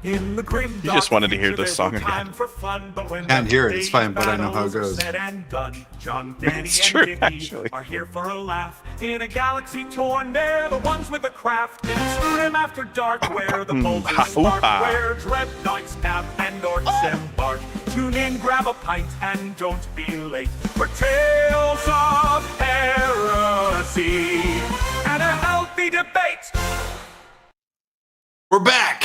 In the grim You just wanted to hear this song again. Can't hear it, it's fine, but I know how it goes. It's true, actually. Are here for a laugh in a galaxy torn. They're the ones with the craft. It's grim after dark, where the bolts spark, where dread knights nap and orcs embark. Tune in, grab a pint, and don't be late for tales of heresy and a healthy debate. We're back.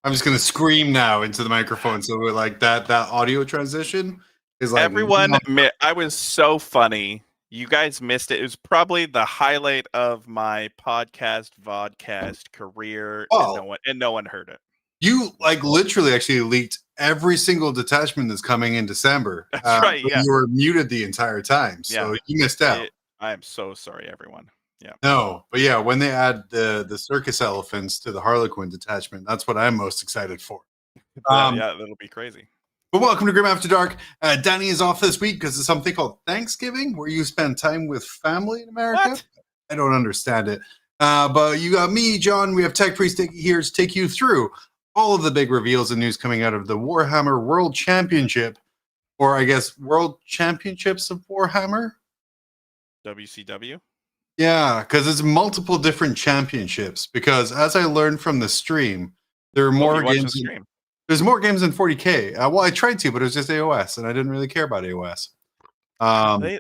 I'm just gonna scream now into the microphone, so we're like that audio transition is like everyone. I was so funny. You guys missed it. It was probably the highlight of my vodcast career, and no one heard it. You like literally actually leaked every single detachment that's coming in December. That's right. Yeah, you were muted the entire time, so you missed out. I am so sorry, everyone. Yeah. No, but yeah, when they add the circus elephants to the Harlequin detachment, that's what I'm most excited for. Yeah, that'll be crazy. But welcome to Grim After Dark. Danny is off this week because of something called Thanksgiving, where you spend time with family in America. What? I don't understand it. But you got me, John. We have Tech Priest Dickie here to take you through all of the big reveals and news coming out of the Warhammer World Championship, or I guess World Championships of Warhammer. WCW. Yeah, because it's multiple different championships. Because as I learned from the stream, there are more games. There's more games than 40K. Well, I tried to, but it was just AOS, and I didn't really care about AOS. I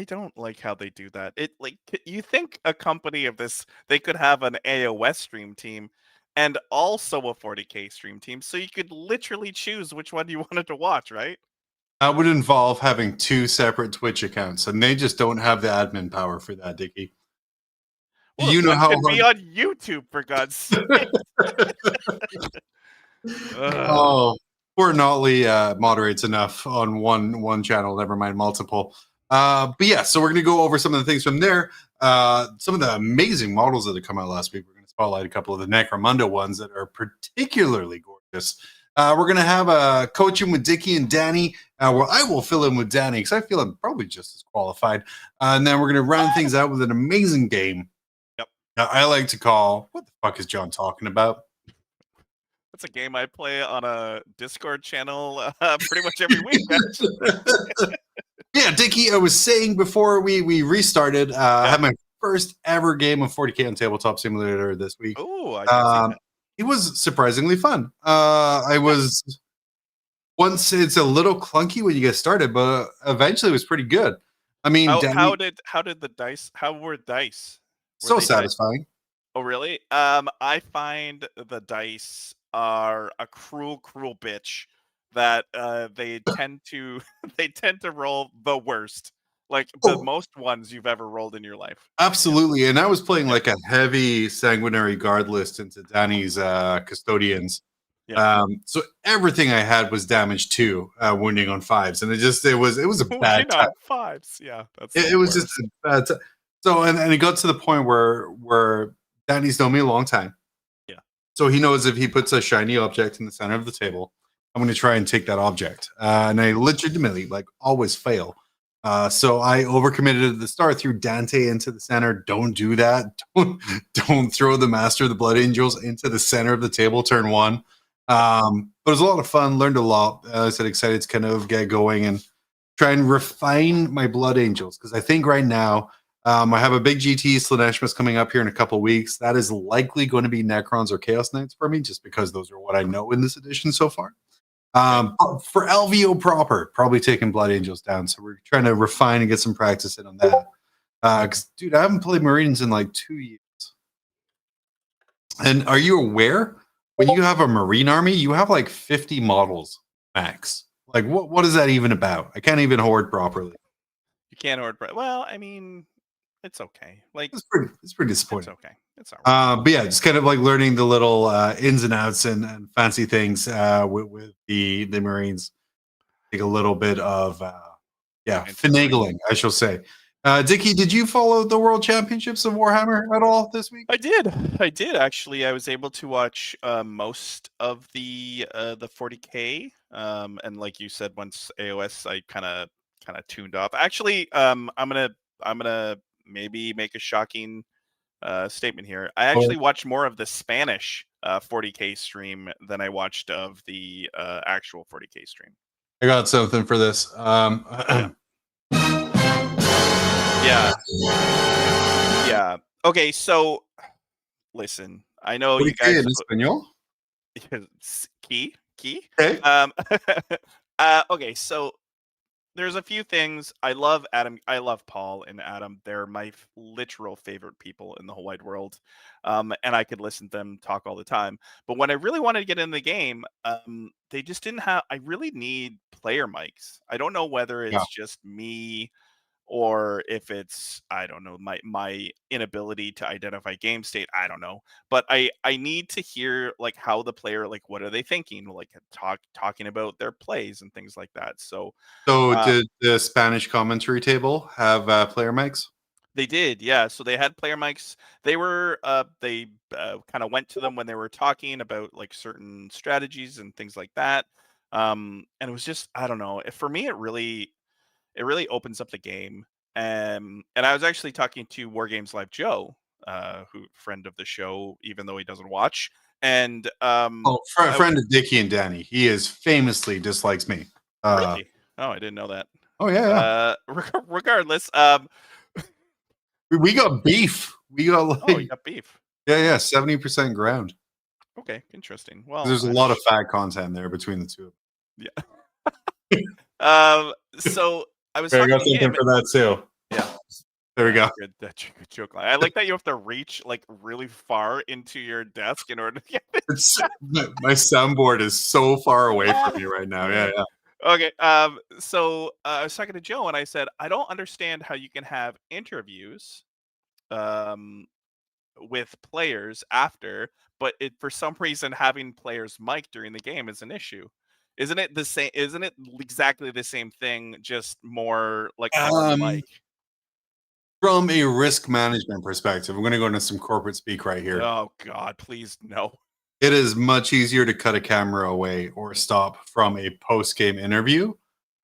don't like how they do that. It like you think a company of this, they could have an AOS stream team and also a 40K stream team, so you could literally choose which one you wanted to watch, right? That would involve having two separate Twitch accounts, and they just don't have the admin power for that, Dickie. Well, you know how hard... be on YouTube, for God's sake. Oh, poor Notley moderates enough on one channel, never mind multiple. But yeah, so we're going to go over some of the things from there. Some of the amazing models that have come out last week. We're going to spotlight a couple of the Necromunda ones that are particularly gorgeous. We're going to have a coaching with Dickie and Danny. Well, I will fill in with Danny because I feel I'm probably just as qualified. And then we're going to round things out with an amazing game. Yep. I like to call, what the fuck is John talking about? That's a game I play on a Discord channel pretty much every week. Yeah, Dickie, I was saying before we restarted, I had my first ever game of 40K on Tabletop Simulator this week. Oh, I did see that. It was surprisingly fun. Once it's a little clunky when you get started, but eventually it was pretty good. I mean, how were dice? So satisfying. Oh, really? I find the dice are a cruel bitch that they tend to roll the worst, like the most ones you've ever rolled in your life. Absolutely. And I was playing like a heavy sanguinary guard list into Danny's custodians. Yeah. So everything I had was damage 2, wounding on 5s, and it was a bad time. 5s, yeah. It was just a bad time. So and it got to the point where Danny's known me a long time. Yeah. So he knows if he puts a shiny object in the center of the table, I'm going to try and take that object. And I legitimately always fail. So I overcommitted at the start, threw Dante into the center. Don't do that. Don't throw the Master of the Blood Angels into the center of the table turn 1. But it was a lot of fun. Learned a lot. I said excited to kind of get going and try and refine my Blood Angels. Because I think right now I have a big GT Slaanesh coming up here in a couple weeks. That is likely going to be Necrons or Chaos Knights for me, just because those are what I know in this edition so far. For LVO proper, probably taking Blood Angels down. So we're trying to refine and get some practice in on that. Because, dude, I haven't played Marines in like 2 years. And are you aware when you have a Marine army, you have like 50 models max? Like, what is that even about? I can't even horde properly. You can't horde. Well, I mean, it's okay. Like, it's pretty disappointing. It's okay. It's all right. But yeah, just kind of like learning the little ins and outs and fancy things with the Marines. Take a little bit of finagling, I shall say. Dickie, did you follow the World Championships of Warhammer at all this week? I did actually. I was able to watch most of the 40K, and like you said, once AOS, I kind of tuned off. Actually, I'm gonna maybe make a shocking statement here. I actually watched more of the Spanish 40K stream than I watched of the actual 40K stream. I got something for this. Yeah. Okay, so listen, I know you guys. In Espanol? Key. Okay. Okay, so there's a few things. I love Adam. I love Paul and Adam. They're my literal favorite people in the whole wide world. And I could listen to them talk all the time. But when I really wanted to get in the game, they just didn't have. I really need player mics. I don't know whether it's just me or if it's, I don't know, my inability to identify game state. I don't know, but I need to hear like how the player, like what are they thinking, like talking about their plays and things like that. So did the Spanish commentary table have player mics? They did, yeah. So they had player mics. They were they kind of went to them when they were talking about like certain strategies and things like that. And it was just, I don't know, for me it really opens up the game. And I was actually talking to War Games Live Joe, who friend of the show, even though he doesn't watch. And friend of Dickie and Danny. He is famously dislikes me. Really? Oh, I didn't know that. Oh yeah. Regardless, we got beef. We got like, oh, you got beef. Yeah, 70% ground. Okay, interesting. Well, There's a lot of fat content there between the two. Yeah. So I was. I got something for that too. Yeah. There we go. Good joke line. I like that you have to reach like really far into your desk in order to get this. My soundboard is so far away from me right now. Yeah. Okay. So I was talking to Joe and I said, I don't understand how you can have interviews with players after, but for some reason having players mic during the game is an issue. Isn't it the same? Isn't it exactly the same thing, just more like on the mic? From a risk management perspective, I'm going to go into some corporate speak right here. Oh God, please no. It is much easier to cut a camera away or stop from a post-game interview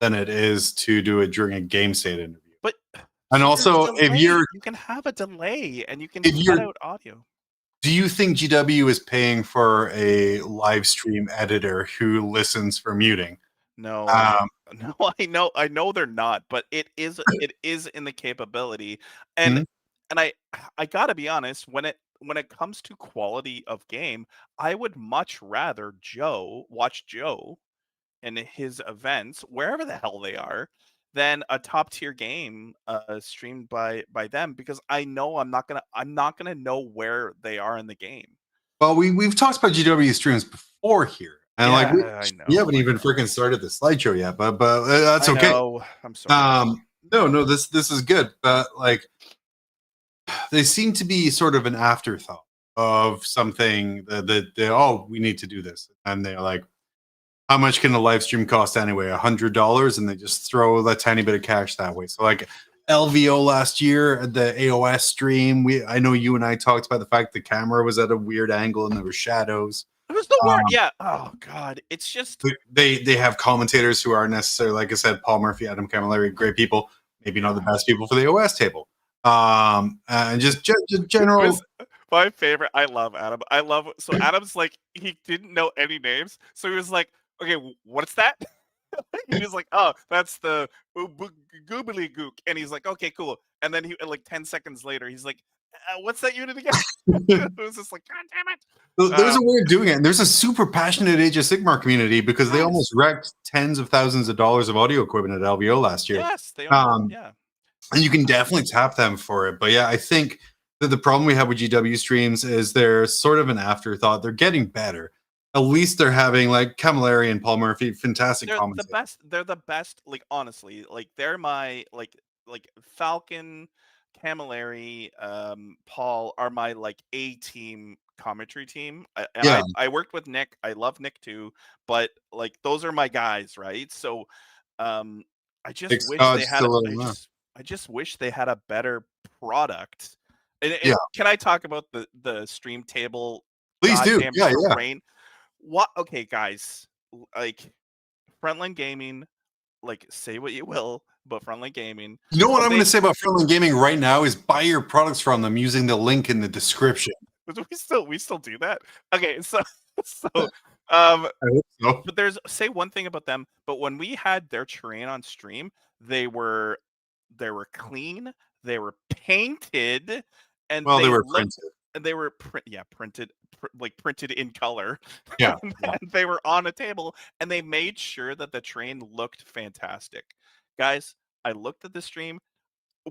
than it is to do it during a game state interview. But and also, if you can have a delay and you can cut out audio. Do you think GW is paying for a live stream editor who listens for muting? No, no, I know they're not, but it is in the capability, and I gotta be honest, when it comes to quality of game, I would much rather watch Joe and his events wherever the hell they are than a top tier game streamed by them, because I know I'm not gonna know where they are in the game. Well, we've talked about GW streams before here. And I know. We haven't even freaking started the slideshow yet, but that's okay. I'm sorry. No, this is good, but like they seem to be sort of an afterthought of something that we need to do this, and they're like, how much can a live stream cost anyway? $100, and they just throw that tiny bit of cash that way. So like LVO last year, the AOS stream, I know you and I talked about the fact the camera was at a weird angle and there were shadows. It was the word, yeah. Oh God, it's just they have commentators who aren't necessarily, like I said, Paul Murphy, Adam Camilleri, great people, maybe not the best people for the OS table. And just general. My favorite. I love Adam. So Adam's like, he didn't know any names, so he was like, okay, what's that? He was like, oh, that's the goobly gook, and he's like, okay, cool. And then he like 10 seconds later, he's like, what's that unit again? It was just like, God damn it. There's a way of doing it. And there's a super passionate Age of Sigmar community because they almost wrecked tens of thousands of dollars of audio equipment at LVO last year. Yes, they are. Yeah. And you can definitely tap them for it. But yeah, I think that the problem we have with GW streams is they're sort of an afterthought. They're getting better. At least they're having like Camilleri and Paul Murphy, fantastic commentators. They're the best. Like honestly, like they're my like Falcon, Camilleri, Paul are my like A team commentary team. I worked with Nick. I love Nick too, but like those are my guys, right? So I just wish they had I just wish they had a better product. And can I talk about the stream table? Please do. Yeah. What? Okay, guys, like Frontline Gaming, like say what you will, but Frontline Gaming. You know what I'm going to say about Frontline Gaming right now is buy your products from them using the link in the description. we still do that? Okay, so I um hope so. but there's say one thing about them, but when we had their terrain on stream, they were clean, they were painted, and Well, they they were looked printed. and they were printed like printed in color. Yeah. And they were on a table and they made sure that the terrain looked fantastic. Guys, I looked at the stream.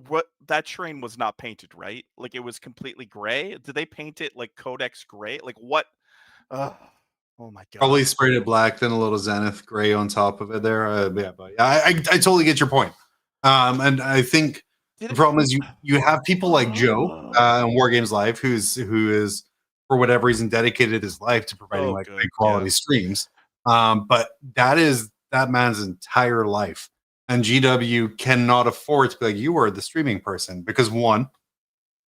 What that terrain was not painted, right? Like it was completely gray. Did they paint it like Codex gray? Like what? Ugh. Oh my god. Probably sprayed it black, then a little zenith gray on top of it there. Yeah, but yeah, I totally get your point. And I think Did the it problem is you have people like Joe in War Games Live who is for whatever reason dedicated his life to providing Oh, like good, high quality yeah. streams. But that is that man's entire life. And GW cannot afford to be like you are the streaming person because one,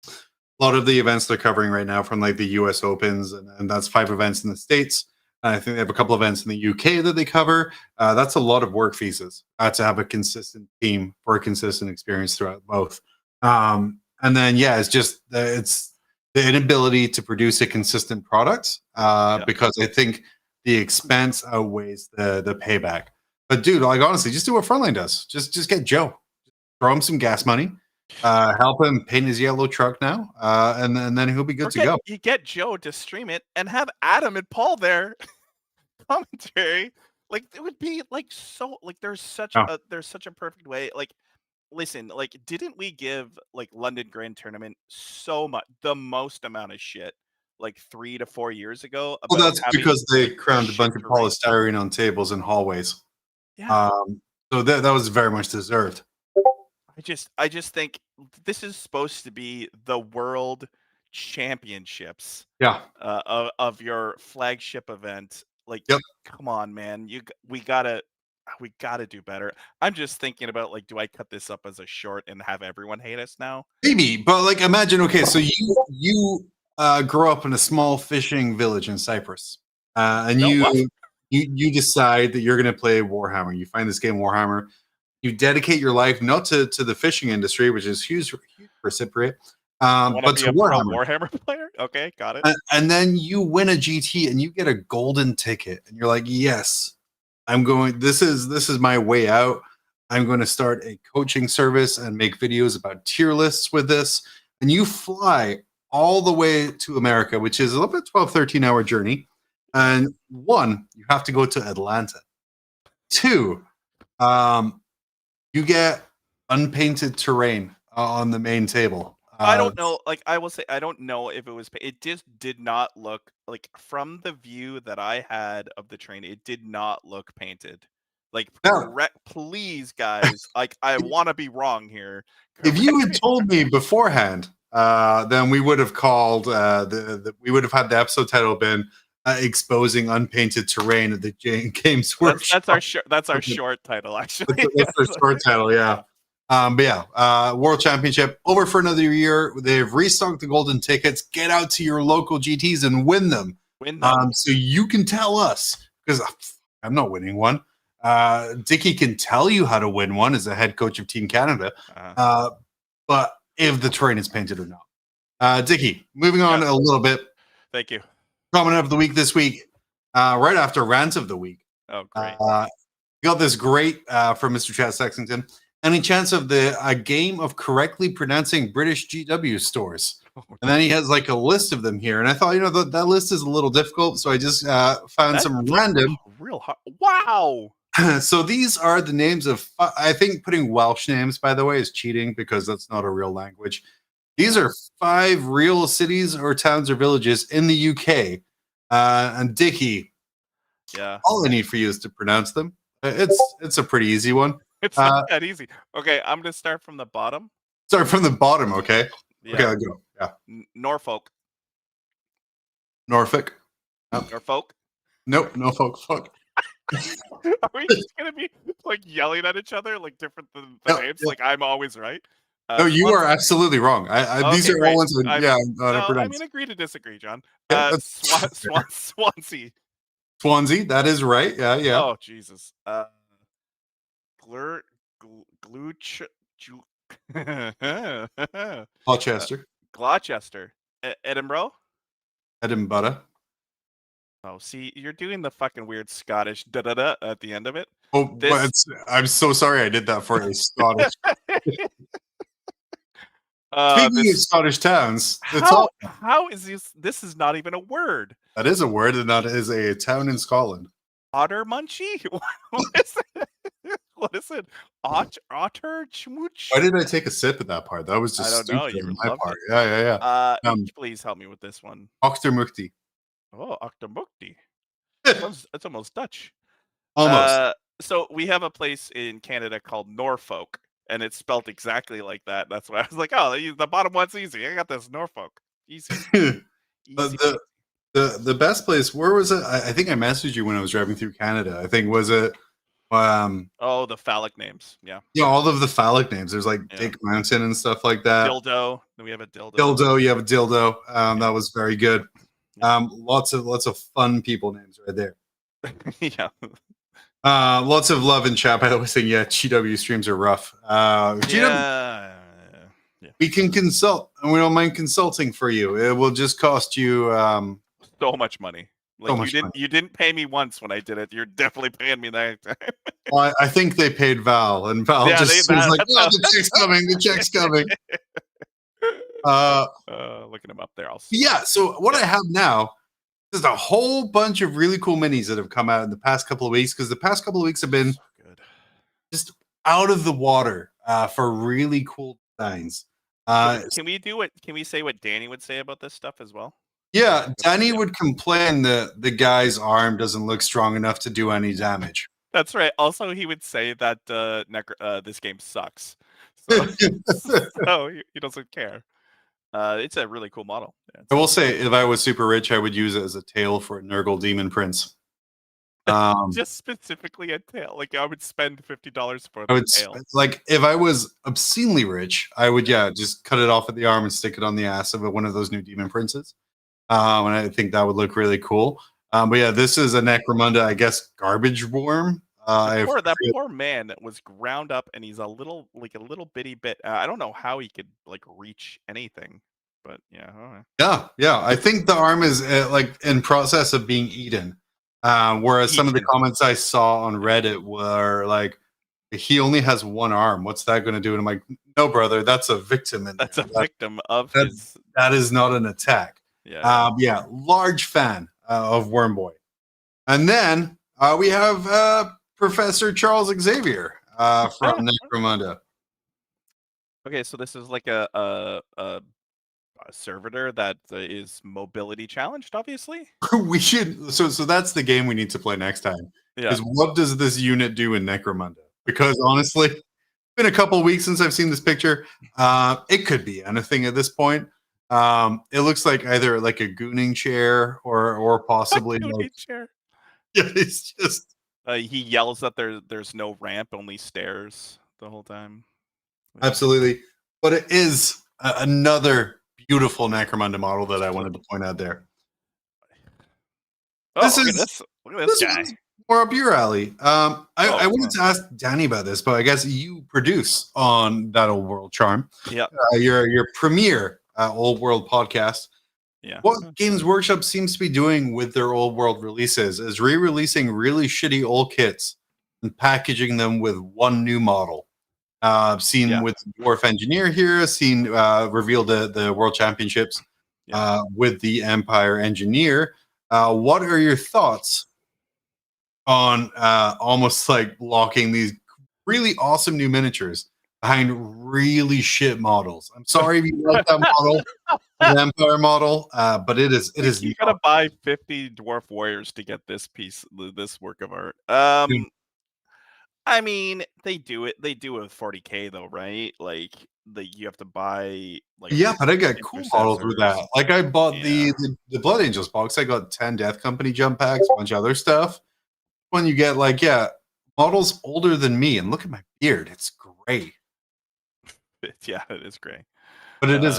a lot of the events they're covering right now from like the US Opens, and that's 5 events in the States. I think they have a couple events in the UK that they cover. That's a lot of work visas to have a consistent team for a consistent experience throughout both. And then, yeah, it's just it's the inability to produce a consistent product because I think the expense outweighs the payback. But dude, like honestly, just do what Frontline does. Just get Joe, throw him some gas money, help him paint his yellow truck now, and then he'll be good to go. You get Joe to stream it and have Adam and Paul there commentary. Like it would be like so like there's such a perfect way. Like listen, like didn't we give like London Grand Tournament so much the most amount of shit like 3 to 4 years ago Well, about that's having because they crammed a shit bunch of terrain? polystyrene on tables and hallways. Yeah. So that was very much deserved. I just think this is supposed to be the world championships Yeah. of your flagship event. Like, Yep. come on, man, we gotta do better. I'm just thinking about like, do I cut this up as a short and have everyone hate us now? Maybe, but like imagine, okay, so you grow up in a small fishing village in Cyprus, and No, what? you decide that you're going to play Warhammer. You find this game Warhammer. You dedicate your life not to the fishing industry, which is huge reciprocate, Want to but be to a pro Warhammer. Warhammer player? Okay, got it. And then you win a GT and you get a golden ticket, and you're like, yes, I'm going. This is my way out. I'm going to start a coaching service and make videos about tier lists with this. And you fly all the way to America, which is a little bit 12, 13-hour journey. And one, you have to go to Atlanta. Two, you get unpainted terrain on the main table. I don't know. Like I will say, I don't know if it was. It just did not look like from the view that I had of the train. It did not look painted. Like, No. please, guys. Like, I want to be wrong here. If you had told me beforehand, then we would have called we would have had the episode title been "Exposing Unpainted Terrain" at the Games Workshop. That's our short title, actually. That's our short title, yeah. But yeah, World Championship over for another year. They've restocked the golden tickets. Get out to your local GTs and win them. So you can tell us, because I'm not winning one. Dickie can tell you how to win one as the head coach of Team Canada. But if the terrain is painted or not. Dickie, moving on a little bit. Thank you. Comment of the week this week, right after rant of the week. Oh, great. Got this great from Mr. Chad Sexington. Any chance of a game of correctly pronouncing British GW stores? And then he has like a list of them here. And I thought, that list is a little difficult. So I just found some random. Real hard. Wow. So these are the names of, I think putting Welsh names, by the way, is cheating because that's not a real language. These are 5 real cities or towns or villages in the UK. And Dickie, all I need for you is to pronounce them. It's a pretty easy one. It's not that easy. Okay, I'm going to start from the bottom. Start from the bottom, okay? Yeah. Okay, I'll go. Yeah. Norfolk. Norfolk. Nope. Norfolk. Nope, Norfolk. Fuck. Are we just going to be like yelling at each other like different than the names? Like I'm always right? No, you are absolutely wrong. These are all ones I'm going to agree to disagree, John. Swansea. Swansea, that is right. Yeah. Oh, Jesus. Gloucester. Gloucester. Edinburgh. Head and butter. Oh, see, you're doing the fucking weird Scottish da-da-da at the end of it. Oh, This- I'm so sorry I did that for a Scottish. Speaking of this Scottish towns, it's all how is this? This is not even a word. that is a word, and that is a town in Scotland. Otter munchie? What is it? What is it? Otter chmooch? Why did I take a sip at that part? That was I just don't know, stupid you on my loved part. Yeah. Please help me with this one. Oktermukti. Oh, Oktomukti. That's almost Dutch. Almost. So we have a place in Canada called Norfolk, and it's spelled exactly like that. That's why I was like, oh, the bottom one's easy. I got this Norfolk. Easy. Easy. The best place, where was it? I think I messaged you when I was driving through Canada. I think was it Oh, the phallic names. Yeah. yeah, all of the phallic names. There's like Yeah. Dick Mountain and stuff like that. Dildo. Then we have a dildo. Dildo, you have a dildo. That was very good. Yeah. Lots of fun people names right there. Yeah. Lots of love in chat. By the way, saying yeah, GW streams are rough. GW, Yeah. we can consult, and we don't mind consulting for you. It will just cost you So much money. Like so much money. you didn't pay me once when I did it. You're definitely paying me that time. Well, I think they paid Val, and Val Yeah, just they- seems like, that's oh, how- the check's coming, the check's coming. Looking him up there. Yeah, so what I have now is a whole bunch of really cool minis that have come out in the past couple of weeks, because the past couple of weeks have been So good. just out of the water for really cool designs. Can we say what Danny would say about this stuff as well? Yeah, Danny would complain that the guy's arm doesn't look strong enough to do any damage. That's right. Also, he would say that this game sucks. So, so he doesn't care. It's a really cool model. Yeah, I will say, if I was super rich, I would use it as a tail for a Nurgle Demon Prince. just specifically a tail. Like I would spend $50 for I the would tail. like if I was obscenely rich, I would just cut it off at the arm and stick it on the ass of one of those new Demon Princes. And I think that would look really cool. But yeah, this is a Necromunda, I guess, garbage worm. That poor man that was ground up, and he's a little bitty bit. I don't know how he could like reach anything, but yeah. All right. Yeah. I think the arm is like in process of being eaten. Whereas some of the comments I saw on Reddit were like, he only has one arm. What's that going to do? And I'm like, no, brother, that's a victim. That's a victim of his. That is not an attack. Yeah. Large fan of Wormboy. And then we have Professor Charles Xavier from Necromunda. Okay, so this is like a servitor that is mobility challenged, obviously. We should. So that's the game we need to play next time. Yeah. Is what does this unit do in Necromunda? Because honestly, it's been a couple weeks since I've seen this picture. It could be anything at this point. It looks like either like a gooning chair or possibly like, chair. yeah, it's just He yells that there's no ramp, only stairs the whole time. absolutely. But it is another beautiful Necromunda model that I wanted to point out there. Oh, This look is- at this guy. one's more up your alley. I wanted wow. to ask Danny about this, but I guess you produce on that Old World Charm. Yeah. Your premier Old World podcast. Yeah. What Games Workshop seems to be doing with their Old World releases is re-releasing really shitty old kits and packaging them with one new model. I've seen with Dwarf Engineer here, seen revealed the World Championships with the Empire Engineer. What are your thoughts on almost like locking these really awesome new miniatures behind really shit models? I'm sorry if you like that model, the Empire model, but it is You gotta buy 50 dwarf warriors to get this work of art. I mean, they do it with 40K though, right? Like you have to buy like but I got cool models with that. Like I bought the Blood Angels box. I got 10 Death Company jump packs, a bunch of other stuff. When you get like models older than me, and look at my beard, it's gray. Yeah, it is gray. But it is.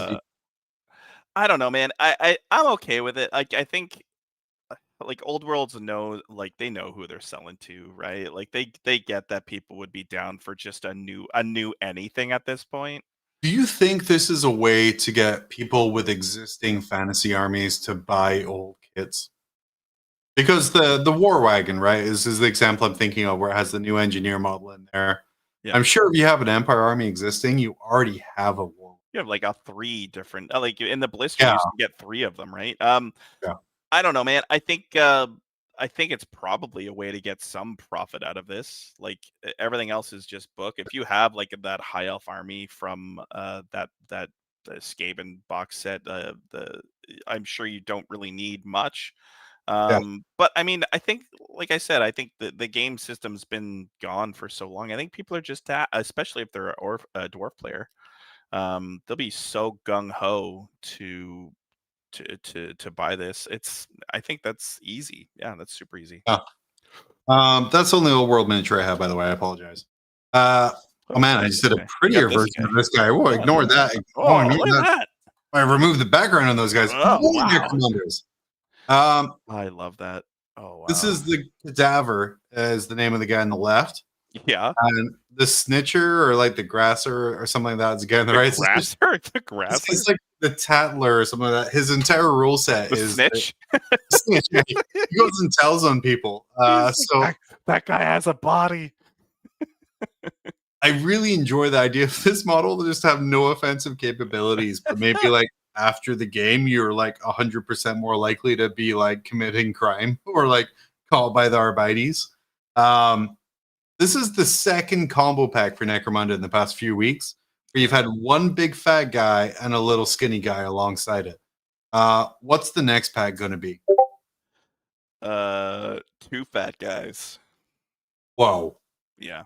I don't know, man. I'm okay with it. Like I think like Old Worlds they know who they're selling to, right? Like they get that people would be down for just a new anything at this point. Do you think this is a way to get people with existing fantasy armies to buy old kits? Because the War Wagon, right, is the example I'm thinking of where it has the new engineer model in there. Yeah. I'm sure if you have an Empire army existing, you already have a War. You have like a 3 different, like in the blister, Yeah. you used to get 3 of them, right? Yeah. I don't know, man. I think it's probably a way to get some profit out of this. Like everything else is just book. If you have like that high elf army from that the Skaven box set, I'm sure you don't really need much. But I mean, I think, like I said, I think the game system's been gone for so long. I think people are just, especially if they're a dwarf player, they'll be so gung ho to buy this. I think that's easy. Yeah, that's super easy. Yeah. That's the only old world miniature I have, by the way. I apologize. Oh man, I just did a prettier version of this guy. Oh, ignore that. Oh, look at that. I removed the background on those guys. Oh, wow. I love that. Oh, wow. This is the Cadaver, as the name of the guy on the left. Yeah. And the Snitcher, or like the Grasser, or something like that, is the guy on the right. The Grasser? It's like the Tattler or something like that. His entire rule set is Snitch. Snitch. He goes and tells on people. So that guy has a body. I really enjoy the idea of this model to just have no offensive capabilities, but maybe like after the game, you're like 100% more likely to be like committing crime or like caught by the Arbites. This is the second combo pack for Necromunda in the past few weeks, where you've had one big fat guy and a little skinny guy alongside it. What's the next pack going to be? 2 fat guys. Whoa. Yeah.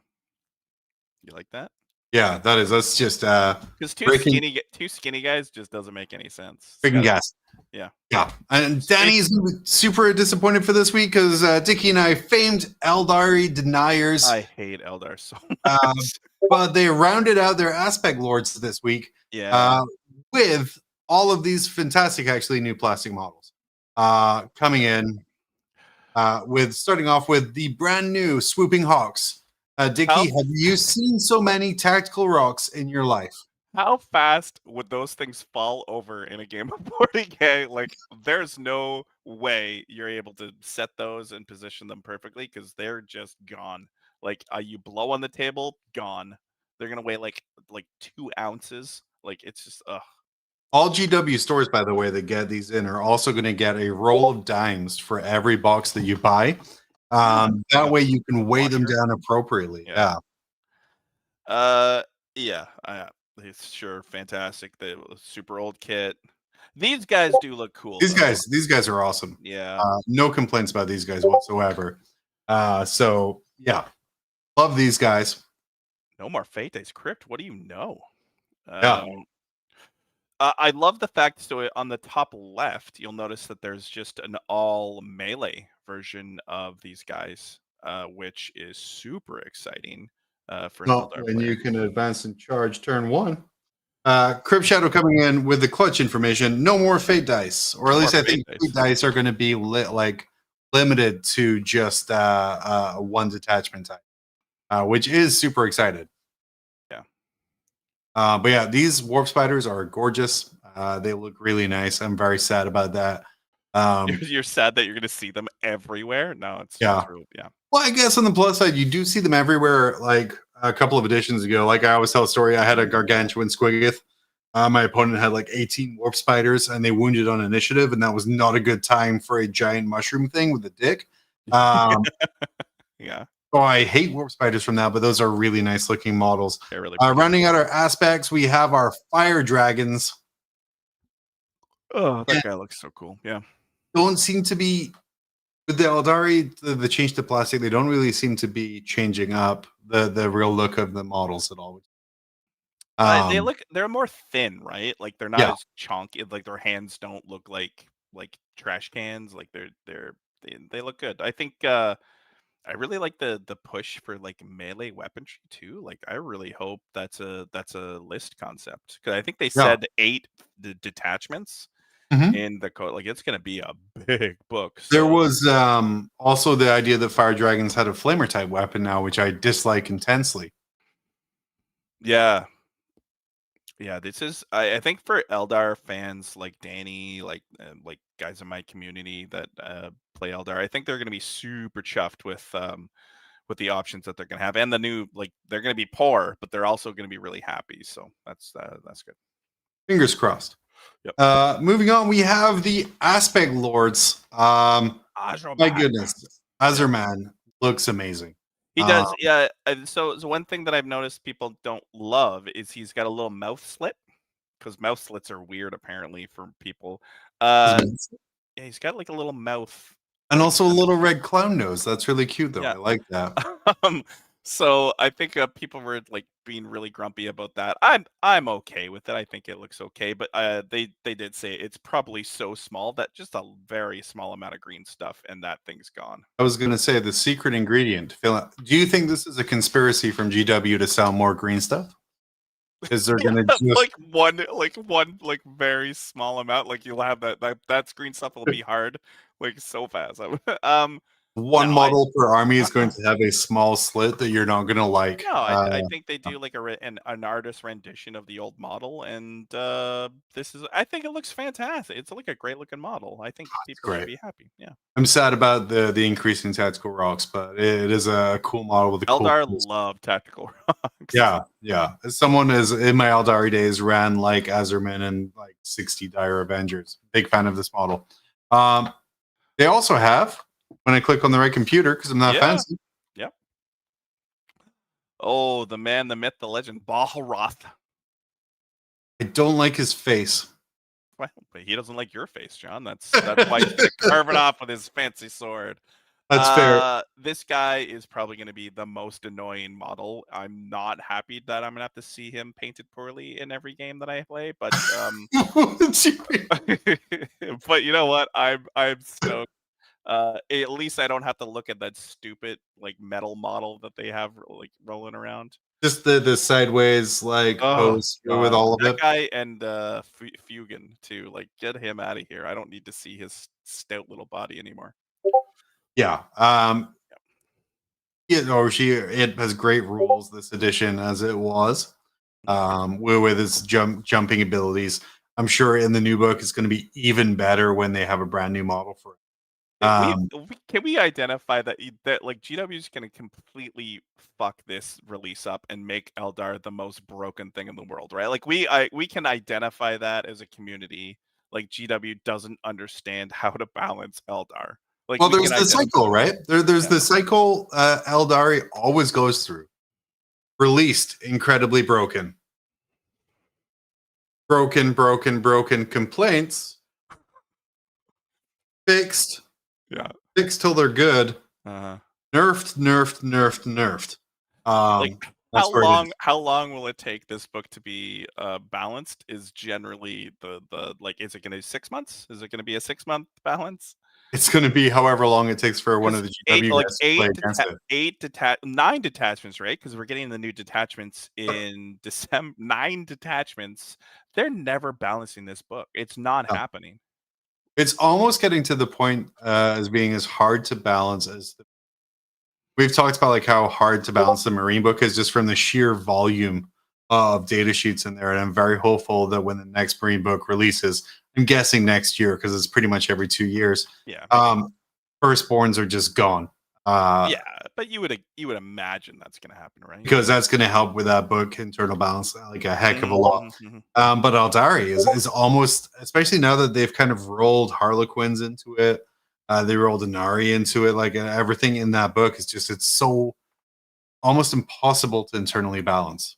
You like that? Yeah, that's just because two skinny guys just doesn't make any sense. Freaking gas. Yeah. And Danny's super disappointed for this week because Dickie and I, famed Eldari deniers. I hate Eldar so much. But they rounded out their aspect lords this week. Yeah. With all of these fantastic, actually, new plastic models coming in. With starting off with the brand new Swooping Hawks. Dickie, have you seen so many tactical rocks in your life? How fast would those things fall over in a game of 40K? Like, there's no way you're able to set those and position them perfectly because they're just gone. Like, you blow on the table, gone. They're gonna weigh like 2 ounces. Like, it's just ugh. All GW stores, by the way, that get these in are also going to get a roll of dimes for every box that you buy. That way you can weigh them down appropriately. Yeah. It's sure fantastic. The super old kit. These guys do look cool. These guys are awesome. Yeah. No complaints about these guys whatsoever. So yeah, love these guys. No more Fate's Crypt. What do you know? Yeah. I love the fact, so on the top left, you'll notice that there's just an all melee version of these guys, which is super exciting for an Eldar and player. you can advance and charge turn 1. Crypt Shadow coming in with the clutch information. No more Fate dice, or at least I think Fate dice are going to be limited to just one detachment type, which is super excited. But yeah, these warp spiders are gorgeous. They look really nice. I'm very sad about that. You're sad that you're going to see them everywhere? No, it's true. Yeah. Well, I guess on the plus side, you do see them everywhere. Like a couple of editions ago, like I always tell a story, I had a gargantuan Squiggoth. My opponent had like 18 warp spiders, and they wounded on initiative, and that was not a good time for a giant mushroom thing with a dick. Yeah. Oh, I hate warp spiders from that, but those are really nice looking models. They're really rounding out our aspects, we have our fire dragons. Oh, that guy looks so cool. Yeah. Don't seem to be with the Eldari, the change to plastic. They don't really seem to be changing up the real look of the models at all. They're more thin, right? Like they're not as chunky. Like their hands don't look like trash cans. Like they look good. I think I really like the push for like melee weaponry too. Like I really hope that's a list concept, because I think they said 8 detachments in the code. Like it's gonna be a big book. So. There was also the idea that fire dragons had a flamer type weapon now, which I dislike intensely. Yeah. Yeah, this is I think for Eldar fans like Danny, like guys in my community that play Eldar, I think they're going to be super chuffed with the options that they're going to have, and the new like they're going to be poor, but they're also going to be really happy. So that's good. Fingers crossed. Yep. Moving on, we have the Aspect Lords. My Azraman. goodness, Azraman looks amazing. He does, yeah. And so one thing that I've noticed people don't love is he's got a little mouth slit, because mouth slits are weird apparently for people. Yeah, he's got like a little mouth. And also a little red clown nose. That's really cute, though. Yeah. I like that. So I think people were like being really grumpy about that. I'm okay with it. I think it looks okay, but they did say it's probably so small that just a very small amount of green stuff and that thing's gone. I was going to say the secret ingredient. Do you think this is a conspiracy from GW to sell more green stuff? Is there going to just like one very small amount? Like you'll have that green stuff will be hard like so fast. one No, model per army is going to have a small slit that you're not going to like? No, I think they do like an artist rendition of the old model, and this is. I think it looks fantastic. It's like a great looking model. I think people should be happy. Yeah. I'm sad about the increase in tactical rocks, but it is a cool model with a Eldar cool. love tactical rocks. Yeah. As someone is in my Eldari days ran like Azerman and like 60 Dire Avengers. Big fan of this model. They also have, when I click on the right computer, because I'm not fancy. Yep. Oh, the man, the myth, the legend, Bahalroth. I don't like his face. Well, but he doesn't like your face, John. That's why he's gonna carve it off with his fancy sword. That's fair. This guy is probably going to be the most annoying model. I'm not happy that I'm going to have to see him painted poorly in every game that I play, but but you know what? I'm stoked. At least I don't have to look at that stupid like metal model that they have like rolling around. Just the sideways like pose with all of that it. Guy and Fugan too. Like, get him out of here. I don't need to see his stout little body anymore. Yeah. It has great rules this edition as it was. With its jumping abilities. I'm sure in the new book it's going to be even better when they have a brand new model for it. Can we identify that like GW is going to completely fuck this release up and make Eldar the most broken thing in the world, right? Like we can identify that as a community. Like GW doesn't understand how to balance Eldar. Like, well, there's the cycle, right? There's the cycle Eldari always goes through. Released, incredibly broken. Broken complaints. Fixed. Yeah. Fixed till they're good. Nerfed. Like how long will it take this book to be balanced is generally the like, is it going to be 6 months? Is it going to be a 6-month balance? It's going to be however long it takes for one of the GW guys to play against it. 9 detachments, right? Because we're getting the new detachments in December. 9 detachments. They're never balancing this book. It's not happening. It's almost getting to the point as being as hard to balance as we've talked about, like how hard to balance the Marine book is just from the sheer volume of data sheets in there. And I'm very hopeful that when the next Marine book releases, I'm guessing next year because it's pretty much every 2 years. Yeah. Firstborns are just gone. Yeah, but you would imagine that's going to happen, right? Because that's going to help with that book internal balance like a heck of a lot. But Eldari is almost, especially now that they've kind of rolled Harlequins into it. They rolled Inari into it. Like everything in that book is just, it's so almost impossible to internally balance.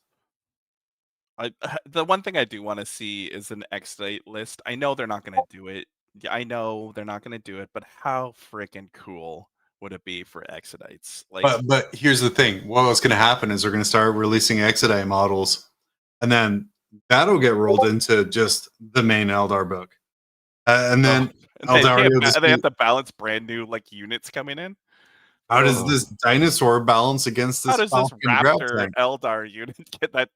The one thing I do want to see is an X-Date list. I know they're not going to do it. But how freaking cool would it be for Exodites? Like, but here's the thing. What's going to happen is they're going to start releasing Exodite models, and then that'll get rolled into just the main Eldar book. And then Eldar they have to balance brand new like units coming in. How does this dinosaur balance against this? How does this Raptor Eldar unit get that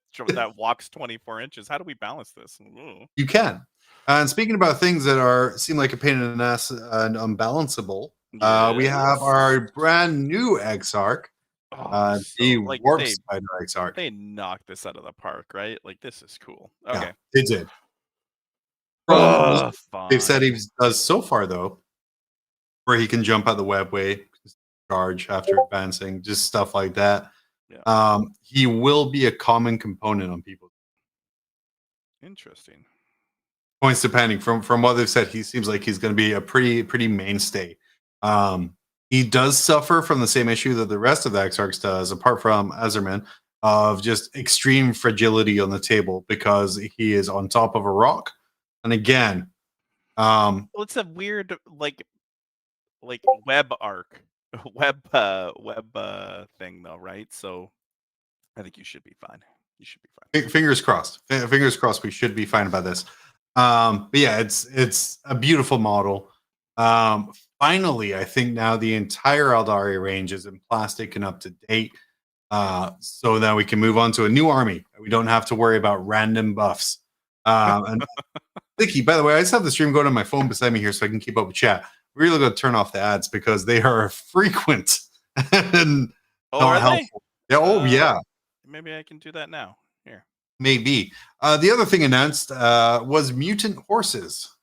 walks 24 inches? How do we balance this? Ooh. You can. And speaking about things that seem like a pain in the ass and unbalanceable, we have our brand new Exarch, Oh, The so like Warp Spider Exarch. they knocked this out of the park, right? Like this is cool. Yeah, Okay. they did. From what they've said he Fine. does so far, though, where he can jump out the webway, charge after advancing, just stuff like that. Yeah. He will be a common component on people's Interesting. points, depending from what they've said. He seems like he's going to be a pretty mainstay. He does suffer from the same issue that the rest of the Exarchs does, apart from Azerman, of just extreme fragility on the table because he is on top of a rock. And again, Well, it's a weird like web arc, web thing though, right? So I think you should be fine. You should be fine. fingers crossed. Fingers crossed. We should be fine about this. But yeah, it's a beautiful model. Finally, I think now the entire Eldari range is in plastic and up to date. So now we can move on to a new army. We don't have to worry about random buffs. And Dickie, by the way, I just have the stream going on my phone beside me here so I can keep up with chat. We're really going to turn off the ads because they are frequent and Oh, not are they? helpful. Yeah. Oh, yeah. Maybe I can do that now. Here. Maybe. The other thing announced was mutant horses,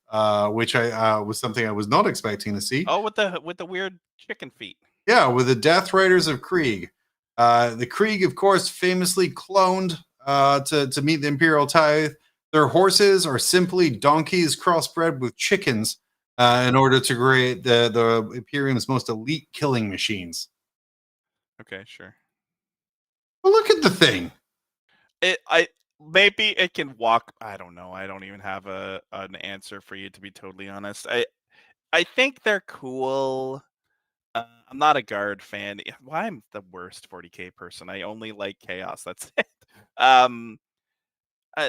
which I was something I was not expecting to see. Oh, with the weird chicken feet. Yeah, with the Death Riders of Krieg. The Krieg, of course, famously cloned to meet the Imperial Tithe. Their horses are simply donkeys crossbred with chickens in order to create the Imperium's most elite killing machines. Okay, sure. Well, look at the thing. Maybe it can walk. I don't know. I don't even have an answer for you, to be totally honest. I think they're cool. I'm not a guard fan. Well, I'm the worst 40k person. I only like chaos. That's it.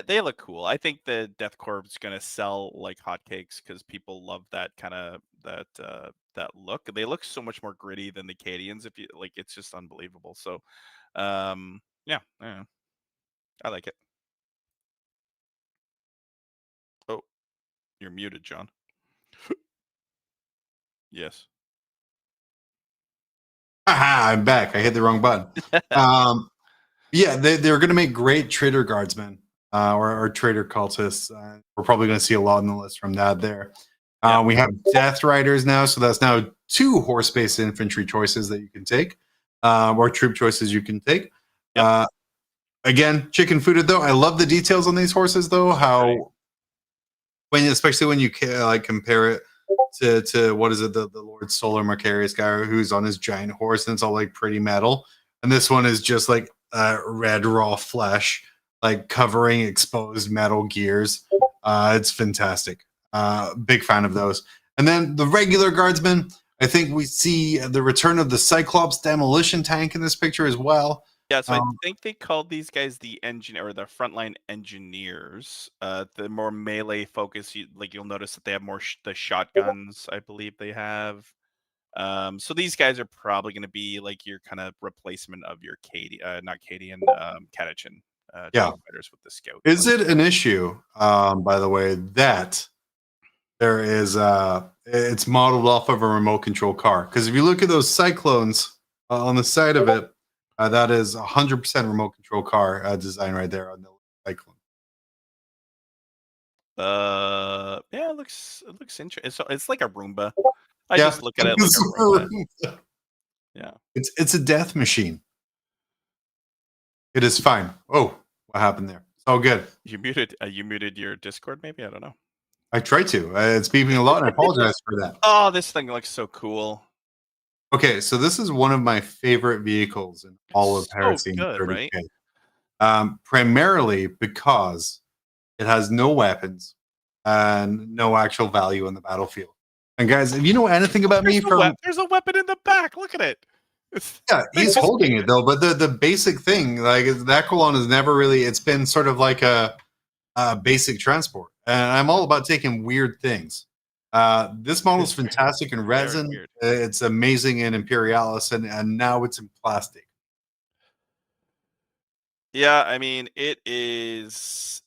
They look cool. I think the Death Corps is gonna sell like hotcakes because people love that kind of that look. They look so much more gritty than the Cadians. If you like, it's just unbelievable. So, yeah, I like it. Oh, you're muted, John. Yes. Haha, I'm back. I hit the wrong button. Yeah, they're going to make great trader guardsmen or trader cultists. We're probably going to see a lot on the list from that there. Yeah. We have Death Riders now, so that's now 2 horse-based infantry choices that you can take, or troop choices you can take. Yep. Again, chicken fooded though. I love the details on these horses though. How especially when you like compare it to what is it, the Lord Solar Macarius guy who's on his giant horse and it's all like pretty metal, and this one is just like red raw flesh, like covering exposed metal gears. It's fantastic. Big fan of those. And then the regular guardsmen, I think we see the return of the Cyclops demolition tank in this picture as well. Yeah, so I think they called these guys the engineer or the frontline engineers. The more melee focus, you'll notice that they have more the shotguns. I believe they have. So these guys are probably going to be like your kind of replacement of your not Cadian, Catachan fighters with the scout. Is it an issue, by the way, that there is it's modeled off of a remote control car? Because if you look at those Cyclones on the side of it, that is 100% remote control car design right there on the Cyclone. Yeah, it looks interesting. It's like a Roomba. I just look at it like a Roomba. Yeah, it's a death machine. It is fine. Oh, what happened there? It's all good. You muted your Discord, maybe? I don't know. I tried to. It's beeping a lot, and I apologize for that. Oh, this thing looks so cool. Okay, so this is one of my favorite vehicles in all of Heresy and 30K. Right? Primarily because it has no weapons and no actual value on the battlefield. And guys, if you know anything about me, there's a weapon in the back. Look at it. Yeah, he's holding it though. But the basic thing, like that colon is never really. It's been sort of like a basic transport, and I'm all about taking weird things. This model is fantastic in resin. It's amazing in Imperialis, and now it's in plastic. Yeah, I mean, it is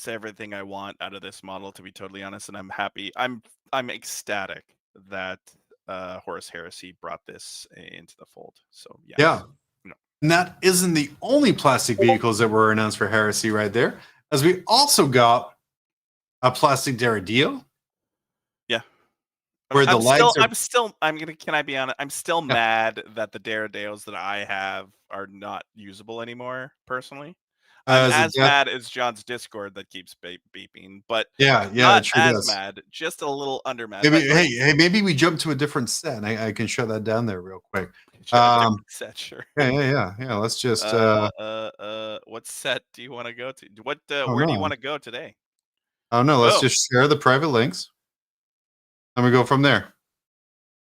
everything I want out of this model, to be totally honest, and I'm happy. I'm ecstatic that Horus Heresy brought this into the fold. So yeah. And that isn't the only plastic vehicles that were announced for Heresy right there, as we also got a plastic Derrideo. Yeah. Where the legs are... Can I be honest? I'm still mad that the Derrideos that I have are not usable anymore, personally. I'm as mad as John's Discord that keeps beeping, but not it sure as does. mad, just a little under mad. Maybe, hey, maybe we jump to a different set. And I can shut that down there real quick. Set, sure. Yeah. Let's just. What set do you want to go to? Where do you want to go today? Oh no, let's just share the private links. And we go from there.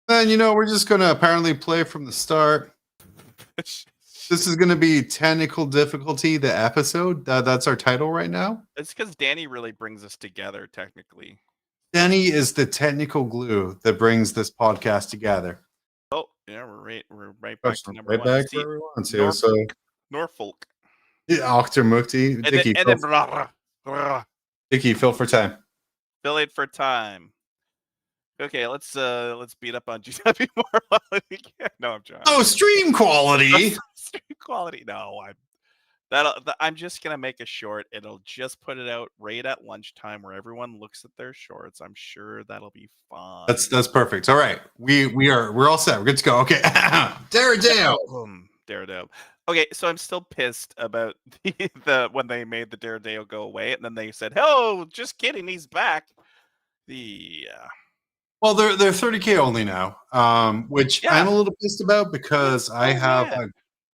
Then we're just gonna apparently play from the start. This is going to be technical difficulty, the episode. That's our title right now. It's because Danny really brings us together, technically. Danny is the technical glue that brings this podcast together. Oh, yeah, we're right back to number one. Back where we want to. Norfolk. Yeah, Octomukti. Dickie, Dickie, fill for time. Fill it for time. Okay, let's beat up on GW more while we can. No, I'm trying. Oh, stream quality. Stream quality. No, I'm just gonna make a short. It'll just put it out right at lunchtime where everyone looks at their shorts. I'm sure that'll be fun. That's perfect. All right, we're all set. We're good to go. Okay, Derrideo. Derrideo. Okay, so I'm still pissed about the when they made the Derrideo go away, and then they said, "Oh, just kidding, he's back." Well, they're 30K only now, which I'm a little pissed about because I have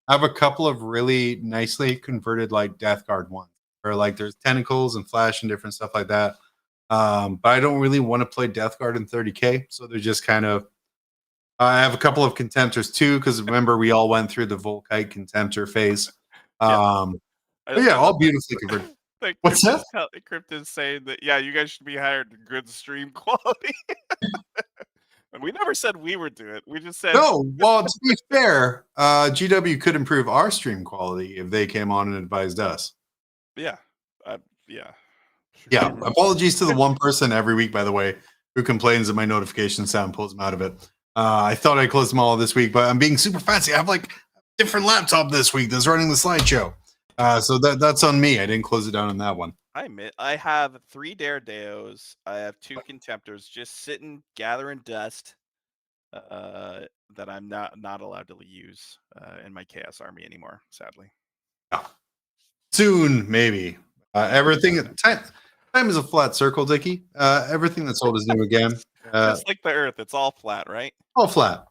a couple of really nicely converted like Death Guard ones, where like there's tentacles and flash and different stuff like that. But I don't really want to play Death Guard in 30K, so they're just kind of. I have a couple of Contemptors too, because remember we all went through the Volkite Contemptor phase. All beautifully converted. What's that? Crypt is saying that you guys should be hired to good stream quality. And we never said we would do it. We just said no. Well, to be fair, GW could improve our stream quality if they came on and advised us. Yeah. Apologies to the one person every week, by the way, who complains that my notification sound pulls them out of it. I thought I closed them all this week, but I'm being super fancy. I have like a different laptop this week that's running the slideshow. So that's on me. I didn't close it down on that one. I admit, I have 3 Derrideos. I have 2 Contemptors just sitting, gathering dust that I'm not allowed to use in my Chaos Army anymore, sadly. Soon, maybe. Everything... Time is a flat circle, Dickie. Everything that's old is new again. Just like the Earth, it's all flat, right? All flat.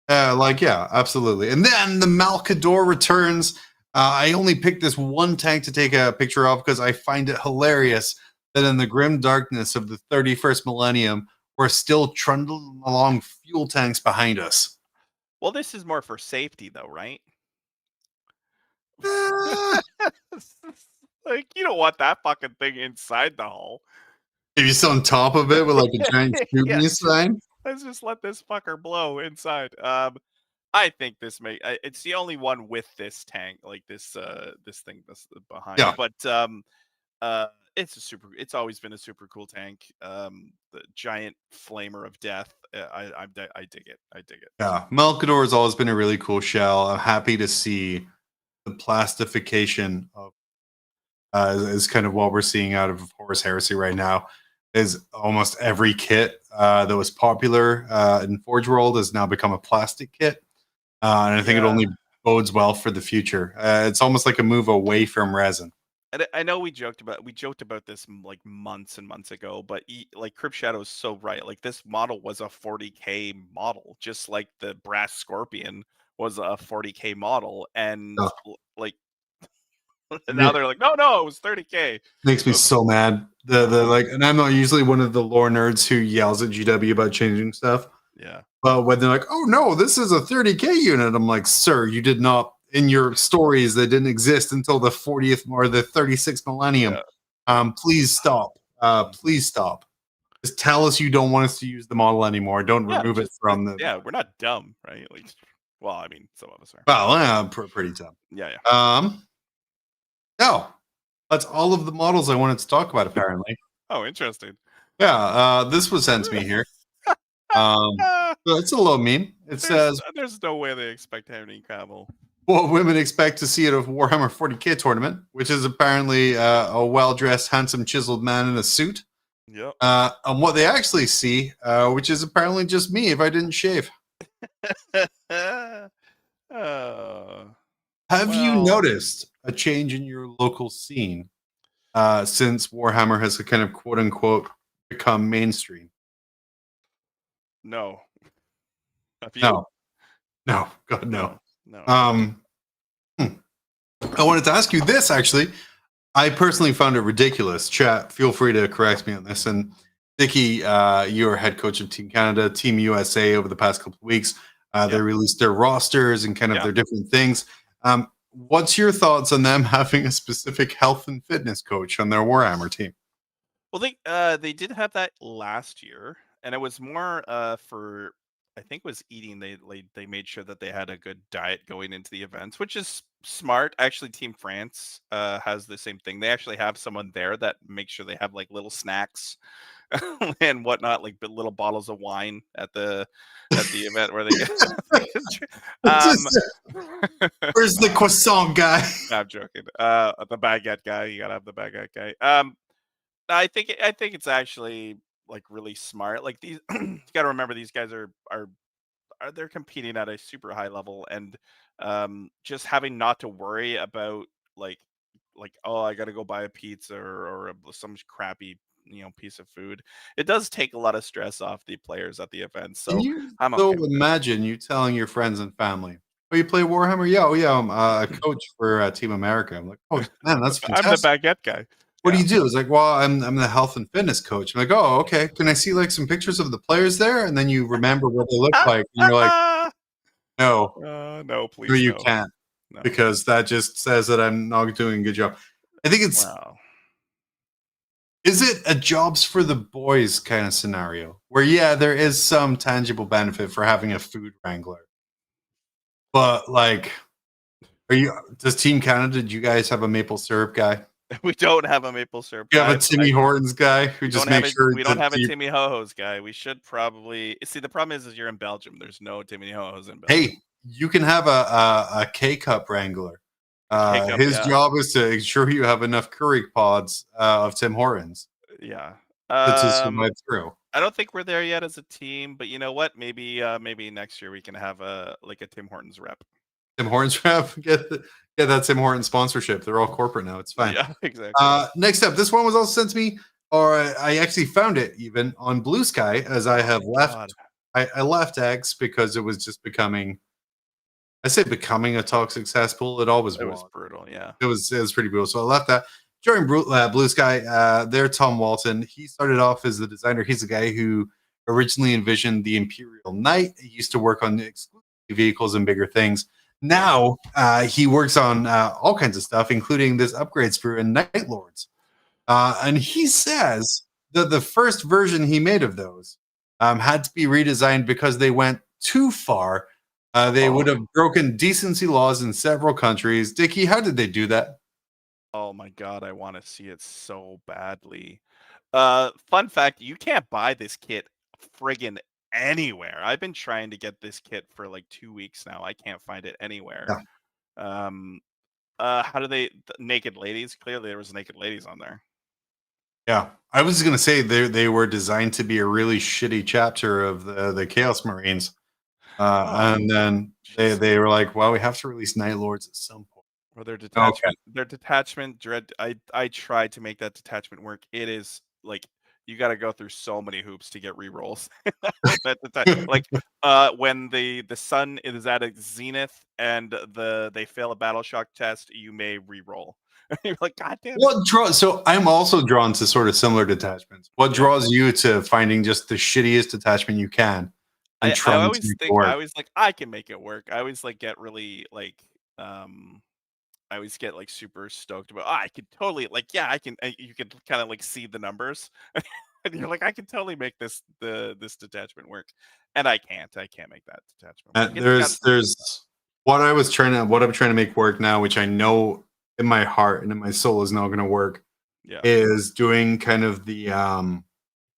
Absolutely. And then the Malkador returns. I only picked this one tank to take a picture of because I find it hilarious that in the grim darkness of the 31st millennium, we're still trundling along fuel tanks behind us. Well, this is more for safety, though, right? Like, you don't want that fucking thing inside the hull. Maybe still on top of it with like a giant scrutiny sign. Let's just let this fucker blow inside. I think it's the only one with this tank, like this thing that's behind. Yeah. But it's always been a super cool tank. The giant flamer of death. I dig it. Yeah, Malkador has always been a really cool shell. I'm happy to see the plastification of is kind of what we're seeing out of Horus Heresy right now. Is almost every kit that was popular in Forge World has now become a plastic kit. And I think it only bodes well for the future. It's almost like a move away from resin. And I know we joked about this like months and months ago, but like Crypt Shadow is so right. Like this model was a 40K model, just like the Brass Scorpion was a 40K model, and like and now they're like, no, it was 30K. Makes me so mad. And I'm not usually one of the lore nerds who yells at GW about changing stuff. Yeah. But when they're like, oh no, this is a 30K unit, I'm like, sir, you did not, in your stories that didn't exist until the 40th or the 36th millennium. Yeah. Please stop. Please stop. Just tell us you don't want us to use the model anymore. Don't remove it from the. Yeah, we're not dumb, right? Like, well, I mean, some of us are. Well, pretty dumb. Yeah. No, that's all of the models I wanted to talk about, apparently. Oh, interesting. Yeah, this was sent to me here. So it's a little meme. It says, "There's no way they expect Henry Cavill." what women expect to see at a Warhammer 40k tournament, which is apparently a well-dressed, handsome, chiseled man in a suit. Yep. And what they actually see, which is apparently just me if I didn't shave. Have you noticed a change in your local scene since Warhammer has kind of quote unquote become mainstream? No. Have you? No, God, no. No. I wanted to ask you this actually. I personally found it ridiculous. Chat, feel free to correct me on this. And Dickie, you're head coach of Team Canada, Team USA over the past couple of weeks. They released their rosters and kind of their different things. What's your thoughts on them having a specific health and fitness coach on their Warhammer team? Well, they did have that last year, and it was more for, I think it was eating. They made sure that they had a good diet going into the events, which is smart. Actually, Team France has the same thing. They actually have someone there that makes sure they have like little snacks and whatnot, like little bottles of wine at the event where they get. Where's the croissant guy? No, I'm joking. The baguette guy. You gotta have the baguette guy. I think it's actually like really smart. Like these, you got to remember these guys are they're competing at a super high level, and just having not to worry about like oh, I got to go buy a pizza or some crappy piece of food. It does take a lot of stress off the players at the event. So Can you I'm okay with it. imagine you telling your friends and family, "Oh, you play Warhammer? Yeah, oh yeah, I'm a coach for Team America." I'm like, "Oh man, that's fantastic." I'm the baguette guy. What do you do? It's like, well, I'm the health and fitness coach. I'm like, oh, okay. Can I see like some pictures of the players there? And then you remember what they look like, and you're like, no, no, please, no, you no. can't, No. because that just says that I'm not doing a good job. I think it's. Wow. Is it a jobs for the boys kind of scenario where, yeah, there is some tangible benefit for having a food wrangler, but like, does Team Canada? Do you guys have a maple syrup guy? We don't have a maple syrup. You have a Timmy Hortons guy who just makes sure we don't have a Timmy Ho-Ho's guy. We should probably see. The problem is you're in Belgium. There's no Timmy Ho-Ho's in Belgium. Hey, you can have a K-Cup wrangler. His job is to ensure you have enough Keurig pods of Tim Hortons. Yeah. To survive through. I don't think we're there yet as a team, but you know what? Maybe next year we can have a Tim Hortons rep. Tim Hortons rep. Get that Tim Hortons sponsorship. They're all corporate now. It's fine. Yeah, exactly. Next up, this one was also sent to me, or I actually found it even on Blue Sky, as I have left. I left X because it was just becoming. I say becoming a toxic cesspool. It always was brutal. Yeah, it was pretty brutal. So I left that. During Blue Sky, there Tom Walton. He started off as the designer. He's the guy who originally envisioned the Imperial Knight. He used to work on exclusive vehicles and bigger things. Now he works on all kinds of stuff, including this upgrade sprue and Night Lords. And he says that the first version he made of those had to be redesigned because they went too far. They would have broken decency laws in several countries. Dickie, how did they do that? Oh my God, I want to see it so badly. Fun fact, you can't buy this kit friggin' anywhere. I've been trying to get this kit for like 2 weeks now. I can't find it anywhere. Yeah. How do they naked ladies? Clearly there was naked ladies on there. Yeah. I was gonna say they were designed to be a really shitty chapter of the Chaos Marines. And then they were like, well, we have to release Night Lords at some point. Or their detachment dread. I tried to make that detachment work. It is like you got to go through so many hoops to get rerolls. Like when the sun is at a zenith and they fail a battle shock test, you may reroll. You're like, God damn it. So I'm also drawn to sort of similar detachments. What draws you to finding just the shittiest detachment you can? I always like I can make it work. I always like get really like I always get like super stoked about I could totally like I can you can kind of like see the numbers and you're like I can totally make this detachment work, and I can't make that detachment work. There's what I'm trying to make work now, which I know in my heart and in my soul is not going to work. Is doing kind of the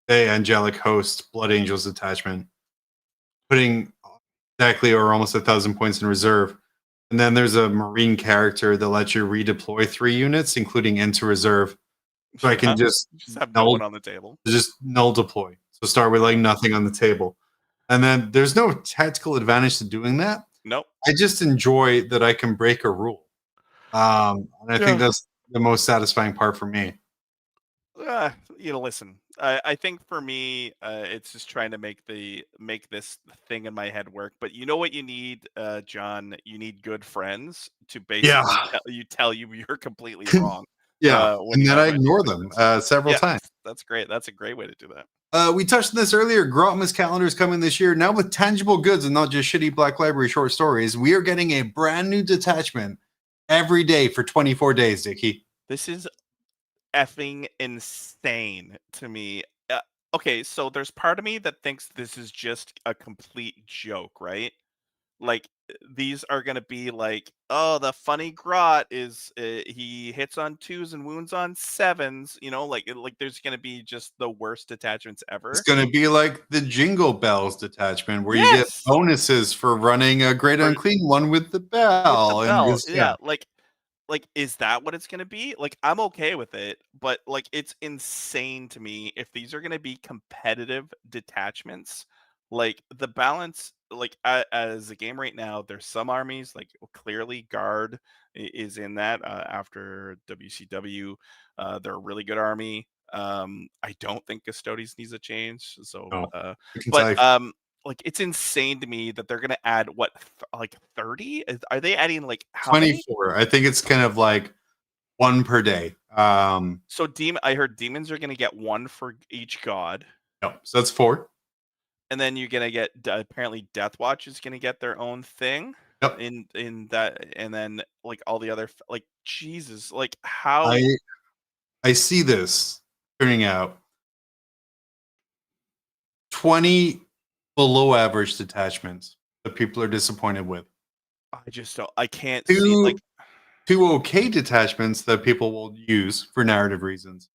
angelic host Blood Angels detachment, putting exactly or almost 1,000 points in reserve, And then there's a Marine character that lets you redeploy 3 units, including into reserve. So I can just have no one on the table. Just null deploy. So start with like nothing on the table. And then there's no tactical advantage to doing that. Nope. I just enjoy that I can break a rule. And I think that's the most satisfying part for me. Listen. I think for me, it's just trying to make this thing in my head work. But you know what you need, John? You need good friends to basically tell you you're completely wrong. And then I ignore them several times. That's great. That's a great way to do that. We touched on this earlier. Grotmas calendar is coming this year. Now with tangible goods and not just shitty Black Library short stories, we are getting a brand new detachment every day for 24 days, Dickie. This is effing insane to me. Okay, so there's part of me that thinks this is just a complete joke, right? Like these are gonna be like, oh, the funny grot is he hits on 2s and wounds on 7s. Like there's gonna be just the worst detachments ever. It's gonna be like the Jingle Bells detachment, where you get bonuses for running a Great Unclean one with the bell. Like, is that what it's going to be? Like, I'm okay with it, but like, it's insane to me if these are going to be competitive detachments. Like the balance, like as a game right now, there's some armies like clearly Guard is in that after WCW. They're a really good army. I don't think Custodes needs a change. So, like it's insane to me that they're gonna add like 30? Are they adding like how 24? Many? I think it's kind of like 1 per day. So I heard demons are gonna get 1 for each god. No, so that's 4. And then you're gonna get apparently Death Watch is gonna get their own thing. Yep. In that, and then like all the other like Jesus, like how I see this turning out 20 below average detachments that people are disappointed with. I just don't. I can't see like 2 okay detachments that people will use for narrative reasons,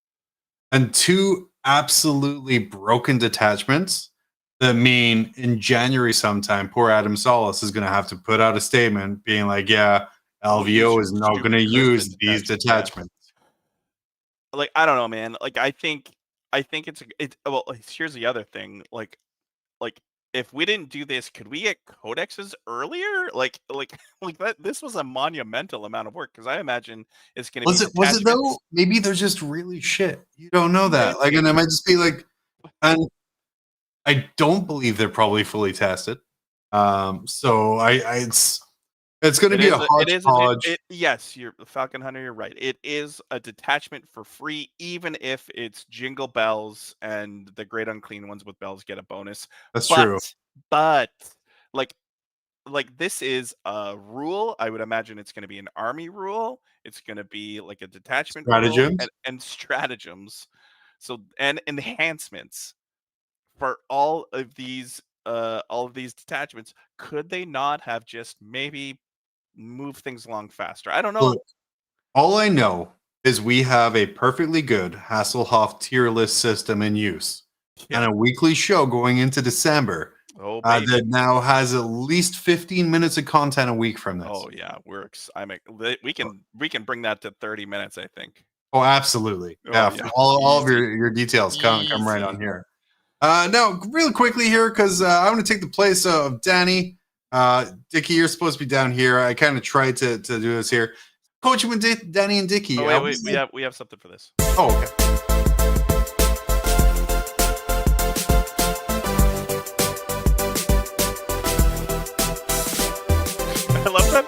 and 2 absolutely broken detachments that mean in January sometime, poor Adam Solis is going to have to put out a statement being like, "Yeah, LVO is not going to use these detachments." Yeah. Like I don't know, man. Like I think it's well. Here's the other thing. Like if we didn't do this, could we get codexes earlier? Like that. This was a monumental amount of work because I imagine it's going to be. Was it though? Maybe they're just really shit. You don't know that. Like, and it might just be like, and I don't believe they're probably fully tested. So it's going to be a hodgepodge. Yes, you're Falcon Hunter. You're right. It is a detachment for free, even if it's Jingle Bells and the Great Unclean ones with bells get a bonus. That's true. But like this is a rule. I would imagine it's going to be an army rule. It's going to be like a detachment stratagems and stratagems. So and enhancements for all of these detachments. Could they not have just maybe move things along faster? I don't know. Look, all I know is we have a perfectly good Hasselhoff tier list system in use, and a weekly show going into December that now has at least 15 minutes of content a week from this. Oh yeah, we can bring that to 30 minutes, I think. Oh, absolutely. Yeah. All of your details come right on here. Now, really quickly here, because I want to take the place of Danny. Dickie, you're supposed to be down here. I kind of tried to do this here. Coaching with Danny and Dickie. Oh, wait, we have something for this. Oh, okay. I love that.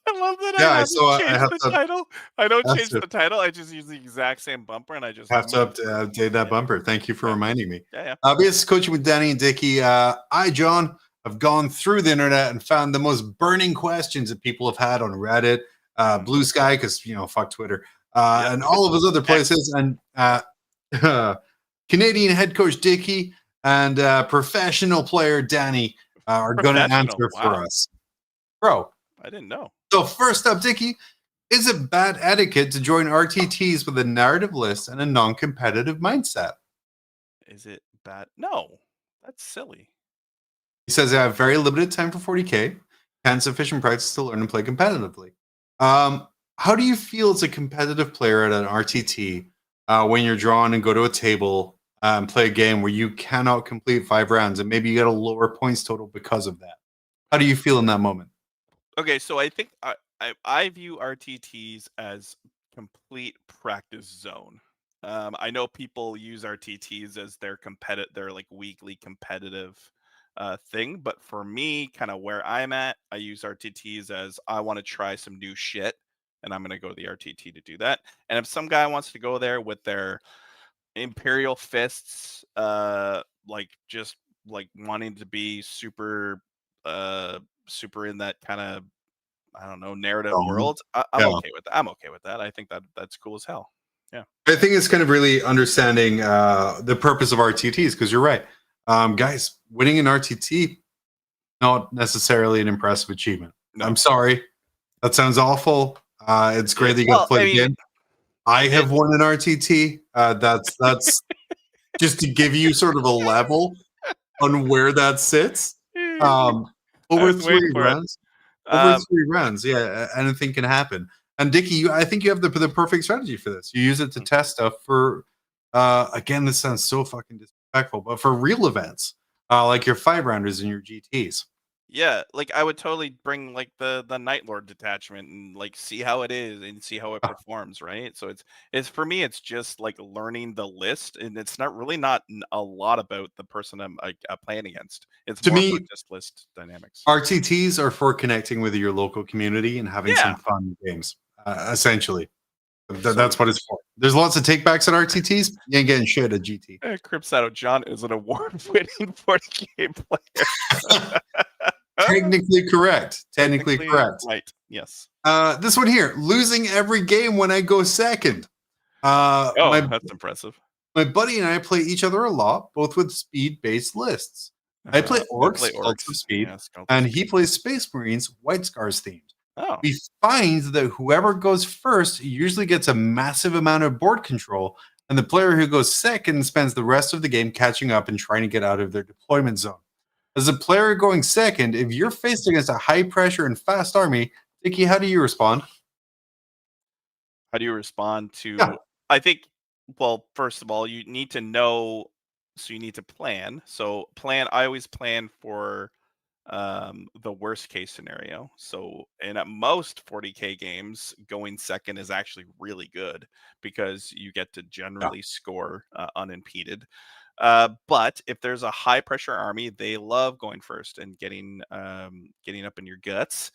I love that. Yeah, I have the title. I don't change the title. I just use the exact same bumper, and I just have to update that bumper. Thank you for reminding me. Yeah. This is Coaching with Danny and Dickie. I, John, have gone through the internet and found the most burning questions that people have had on Reddit, Blue Sky, because fuck Twitter, and all of those other places. And Canadian head coach Dickie and professional player Danny are going to answer for us, bro. I didn't know. So first up, Dickie, is it bad etiquette to join RTTs with a narrative list and a non-competitive mindset? Is it bad? No, that's silly. He says I have very limited time for 40K. and sufficient practice to learn and play competitively. How do you feel as a competitive player at an RTT when you're drawn and go to a table and play a game where you cannot complete 5 rounds and maybe you get a lower points total because of that? How do you feel in that moment? Okay, so I think I view RTTs as complete practice zone. I know people use RTTs as their like weekly competitive thing, but for me, kind of where I'm at, I use RTTs as I want to try some new shit, and I'm gonna go to the RTT to do that. And if some guy wants to go there with their Imperial fists, like just like wanting to be super in that kind of, I don't know, narrative world, I'm Yeah. okay with that. I'm okay with that. I think that's cool as hell. Yeah. I think it's kind of really understanding the purpose of RTTs because you're right. Guys, winning an RTT, not necessarily an impressive achievement. No. I'm sorry. That sounds awful. It's great that you got to play the game. I have won an RTT. That's just to give you sort of a level on where that sits. Over 3 rounds. Over 3 rounds, yeah, anything can happen. And Dickie, I think you have the perfect strategy for this. You use it to test stuff for, again, this sounds so fucking disrespectful, but for real events, like your 5 rounders and your GTs. Yeah, like I would totally bring like the Night Lord detachment and like see how it is and see how it performs, right? So it's for me, it's just like learning the list, and it's not a lot about the person I'm like playing against. It's To more me, about just list dynamics. RTTs are for connecting with your local community and having some fun games, essentially. That's what it's for. There's lots of takebacks at RTTs. You ain't getting shit at GT. Cripsato John is an award-winning 40 game player. Technically correct. Technically correct. Right. Yes. This one here, losing every game when I go second. That's impressive. My buddy and I play each other a lot, both with speed-based lists. I play orcs, Cults of Speed, and he plays Space Marines, White Scars themed. Oh. We find that whoever goes first usually gets a massive amount of board control, and the player who goes second spends the rest of the game catching up and trying to get out of their deployment zone. As a player going second, if you're faced against a high pressure and fast army, Dickie, how do you respond? How do you respond to? I think, well, first of all, you need to know, so you need to plan. So I always plan for the worst case scenario. So, and at most 40K games, going second is actually really good because you get to generally score unimpeded. But if there's a high pressure army, they love going first and getting up in your guts.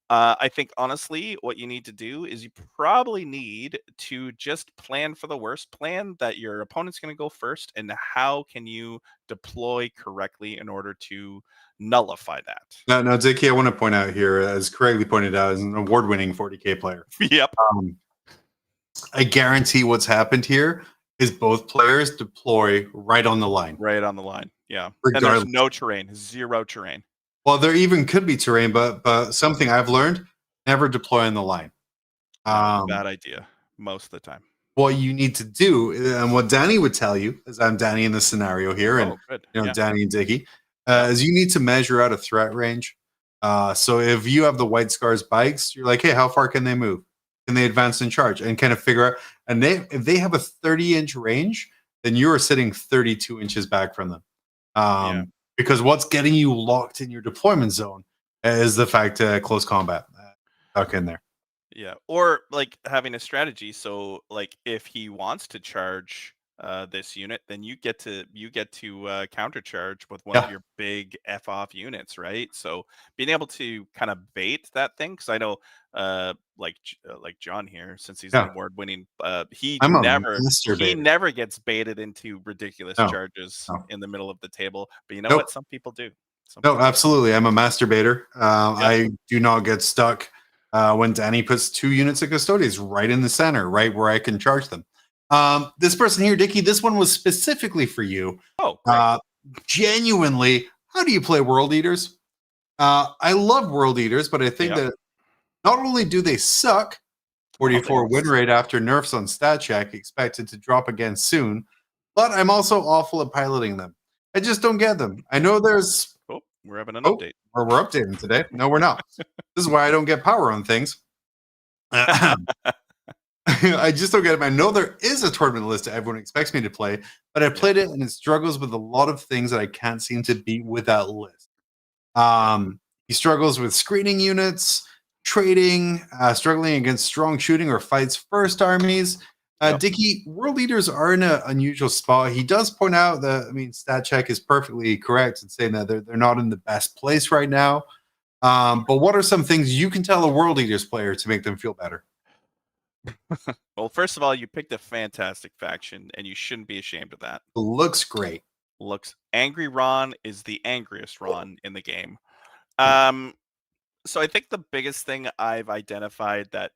I think honestly, what you need to do is you probably need to just plan for the worst. Plan that your opponent's going to go first, and how can you deploy correctly in order to nullify that. Now, Dickie, I want to point out here, as correctly pointed out, as an award-winning 40K player. Yep. I guarantee what's happened here is both players deploy right on the line. Right on the line. Yeah. Regardless. And there's no terrain, 0 terrain. Well, there even could be terrain, but something I've learned, never deploy on the line. Bad idea most of the time. What you need to do, and what Danny would tell you, as I'm Danny in this scenario here, and Danny and Dickie, is you need to measure out a threat range. So if you have the White Scars bikes, you're like, hey, how far can they move? Can they advance and charge? And kind of figure out, and if they have a 30-inch range, then you are sitting 32 inches back from them. Because what's getting you locked in your deployment zone is the fact close combat stuck in there. Yeah, or like having a strategy. So like if he wants to charge this unit, then you get to countercharge with one of your big F off units, right? So being able to kind of bait that thing, because I know like John here, since he's an award winning, he never gets baited into ridiculous charges in the middle of the table. But you know what? Some people do. Absolutely. I'm a masturbator. I do not get stuck when Danny puts 2 units of custodians right in the center, right where I can charge them. This person here, Dickie, this one was specifically for you. Genuinely, how do you play World Eaters? I love World Eaters, but I think that not only do they suck, 44 win rate after nerfs on stat check, expected to drop again soon, but I'm also awful at piloting them. I just don't get them. I know there's We're having an Oh, update. we're updating today. No, we're not. This is why I don't get power on things. I just don't get it. I know there is a tournament list that everyone expects me to play, but I played it and it struggles with a lot of things that I can't seem to beat with that list. He struggles with screening units, trading, struggling against strong shooting or fights first armies. Yep. Dickie, world leaders are in an unusual spot. He does point out that, I mean, Stat Check is perfectly correct in saying that they're not in the best place right now. But what are some things you can tell a world leaders player to make them feel better? Well, first of all, you picked a fantastic faction, and you shouldn't be ashamed of that. Looks great. Angry Ron is the angriest Ron in the game. So I think the biggest thing I've identified that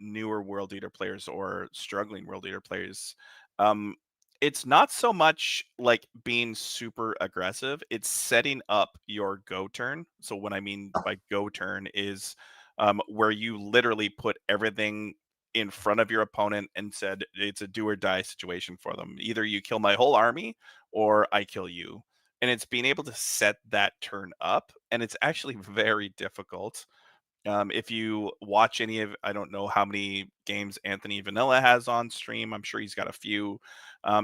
newer world leader players or struggling world leader players, it's not so much like being super aggressive. It's setting up your go turn. So what I mean by go turn is where you literally put everything in front of your opponent and said it's a do or die situation for them. Either you kill my whole army or I kill you. And it's being able to set that turn up, and it's actually very difficult. If you watch any of, I don't know how many games Anthony Vanilla has on stream. I'm sure he's got a few.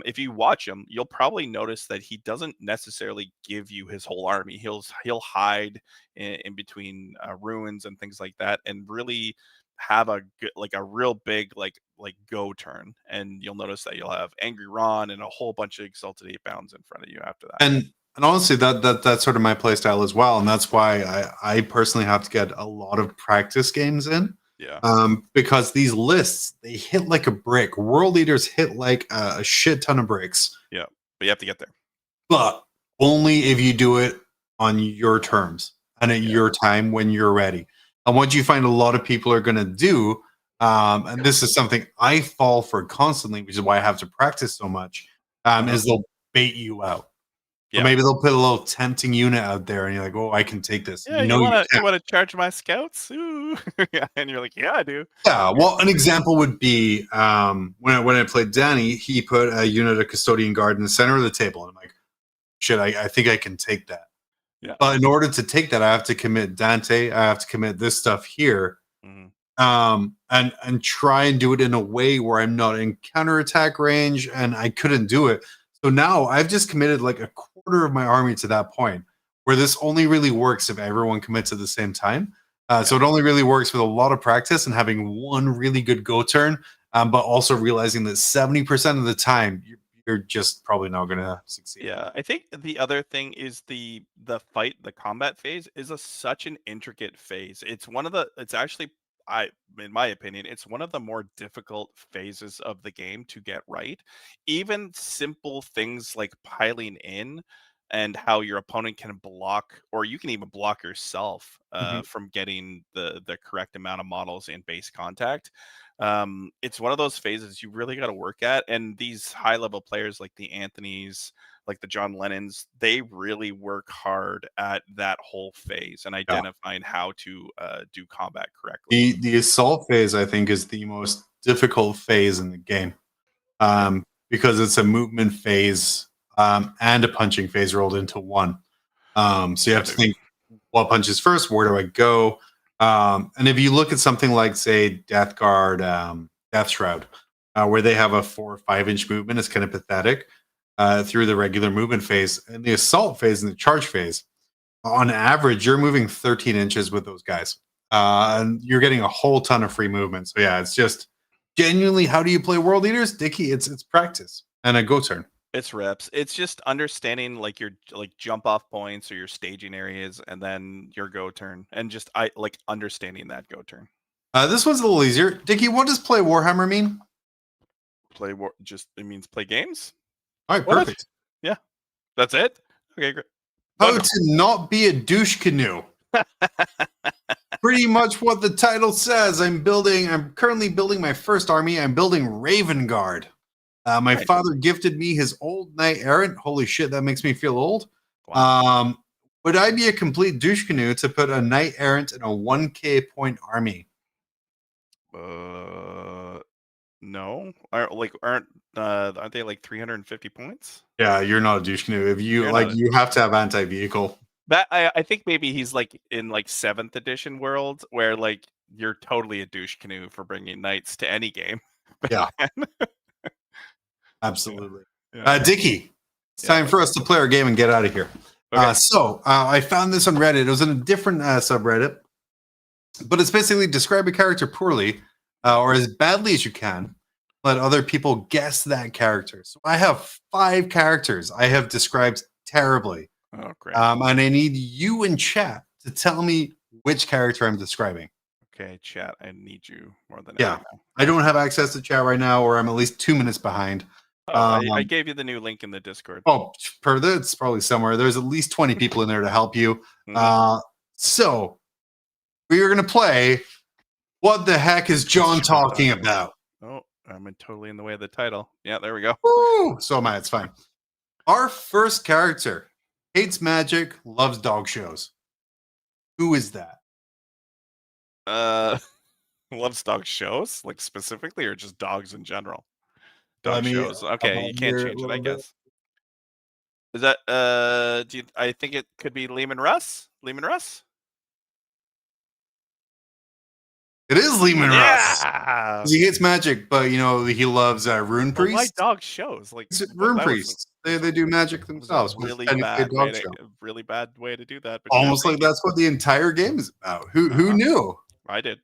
If you watch him, you'll probably notice that he doesn't necessarily give you his whole army. He'll hide in between ruins and things like that, and really have a real big go turn. And you'll notice that you'll have Angry Ron and a whole bunch of Exalted 8-bounds in front of you after that. And honestly, that's sort of my play style as well, and that's why I personally have to get a lot of practice games in. Yeah. Because these lists, they hit like a brick. World leaders hit like a shit ton of bricks. Yeah, but you have to get there. But only if you do it on your terms and at your time when you're ready. And what you find a lot of people are going to do, and this is something I fall for constantly, which is why I have to practice so much, is they'll bait you out. Yeah. Or maybe they'll put a little tempting unit out there, and you're like, "Oh, I can take this." Yeah, you want to charge my scouts? Ooh. Yeah, and you're like, "Yeah, I do." Yeah. Well, an example would be when I played Danny, he put a unit of Custodian Guard in the center of the table, and I'm like, "Shit, I think I can take that." Yeah. But in order to take that, I have to commit Dante. I have to commit this stuff here, and try and do it in a way where I'm not in counterattack range, and I couldn't do it. So now I've just committed like a quarter of my army to that point, where this only really works if everyone commits at the same time. So it only really works with a lot of practice and having one really good go turn, but also realizing that 70% of the time you're just probably not going to succeed. Yeah, I think the other thing is the combat phase is such an intricate phase. It's actually, in my opinion, it's one of the more difficult phases of the game to get right. Even simple things like piling in and how your opponent can block, or you can even block yourself from getting the correct amount of models in base contact. It's one of those phases you really got to work at, and these high level players like the Anthonys, like the John Lennons, they really work hard at that whole phase and identifying how to do combat correctly. The assault phase, I think, is the most difficult phase in the game, because it's a movement phase and a punching phase rolled into one. So you have to think, what punches first? Where do I go? And if you look at something like, say, Death Guard, Death Shroud, where they have a 4 or 5 inch movement, it's kind of pathetic through the regular movement phase. And the assault phase and the charge phase, on average, you're moving 13 inches with those guys. And you're getting a whole ton of free movement. So yeah, it's just genuinely, how do you play world leaders? Dickie, it's practice and a go turn. It's reps. It's just understanding like your jump off points or your staging areas, and then your go turn, and just understanding that go turn. This one's a little easier. Dickie, what does play Warhammer mean? It means play games. All right, perfect. Yeah, that's it. Okay, great. How to not be a douche canoe. Pretty much what the title says. I'm currently building my first army. I'm building Raven Guard. My father gifted me his old knight errant. Holy shit, that makes me feel old. Wow. Would I be a complete douche canoe to put a knight errant in a 1K point army? No. Aren't they like 350 points? Yeah, you're not a douche canoe. If you you have to have anti-vehicle. That I think maybe he's like in like 7th edition world where like you're totally a douche canoe for bringing knights to any game. Yeah. Absolutely. Yeah. Dickie, it's time for us to play our game and get out of here. Okay. I found this on Reddit. It was in a different subreddit, but it's basically describe a character poorly or as badly as you can. Let other people guess that character. So I have 5 characters I have described terribly. Oh, great. And I need you in chat to tell me which character I'm describing. Okay, chat. I need you more than Yeah. ever now. I don't have access to chat right now, or I'm at least 2 minutes behind. I gave you the new link in the Discord. Oh, it's probably somewhere. There's at least 20 people in there to help you. Mhm. So we are going to play What the Heck is John talking about? Oh, I'm totally in the way of the title. Yeah, there we go. Woo! So am I. It's fine. Our first character hates magic, loves dog shows. Who is that? Loves dog shows, like specifically, or just dogs in general? Let Dog me, shows. Okay, you can't here a change it, I little bit. guess. Is that I think it could be Lehman Russ? Lehman Russ? It is Lehman Russ. Yeah. He hates magic, but you know he loves rune But why priests. dog shows? Like Rune that was priests. They do magic a themselves. really Technically a bad way dog to show. really bad way to do that. But yeah, Almost like that's what the entire game is about. Who knew? I did.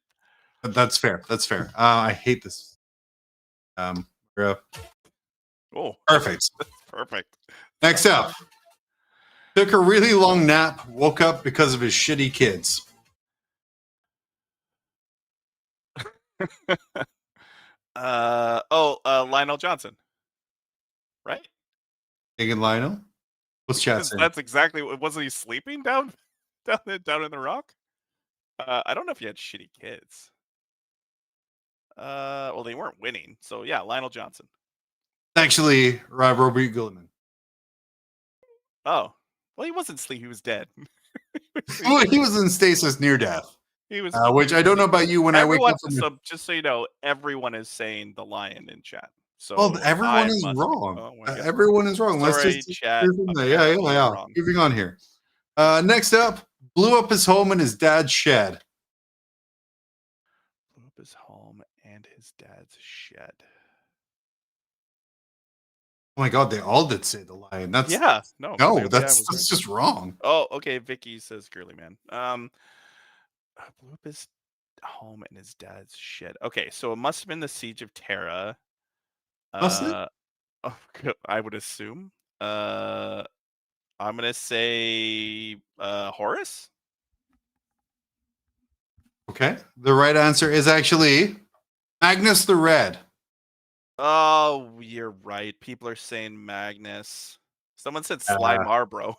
But that's fair. That's fair. I hate this. Bro. Oh, Perfect. that's perfect. Next up, took a really long nap, woke up because of his shitty kids. Lionel Johnson, right? Thinking Lionel? What's chat saying? That's exactly what. Wasn't he sleeping down in the rock? I don't know if he had shitty kids. Well, they weren't winning, so yeah, Lionel Johnson. Actually, Robert Gilliman. Oh, well, he wasn't sleep. He was dead. Well, he was in stasis near death. He was, which I don't know about you when I wake up. So just so you know, everyone is saying the lion in chat. So well, everyone is wrong. Everyone is wrong. Let's Sorry, just chat. Yeah. Moving on here. Next up, blew up his home and his dad's shed. Blew up his home and his dad's shed. Oh my god, they all did say the lion. That's that's just wrong. Oh, okay. Vicky says girly man. Blew up his home and his dad's shed. Okay, so it must have been the Siege of Terra. Must it? I would assume. I'm gonna say Horus. Okay. The right answer is actually Magnus the Red. Oh, you're right. People are saying Magnus. Someone said Sly Marbro.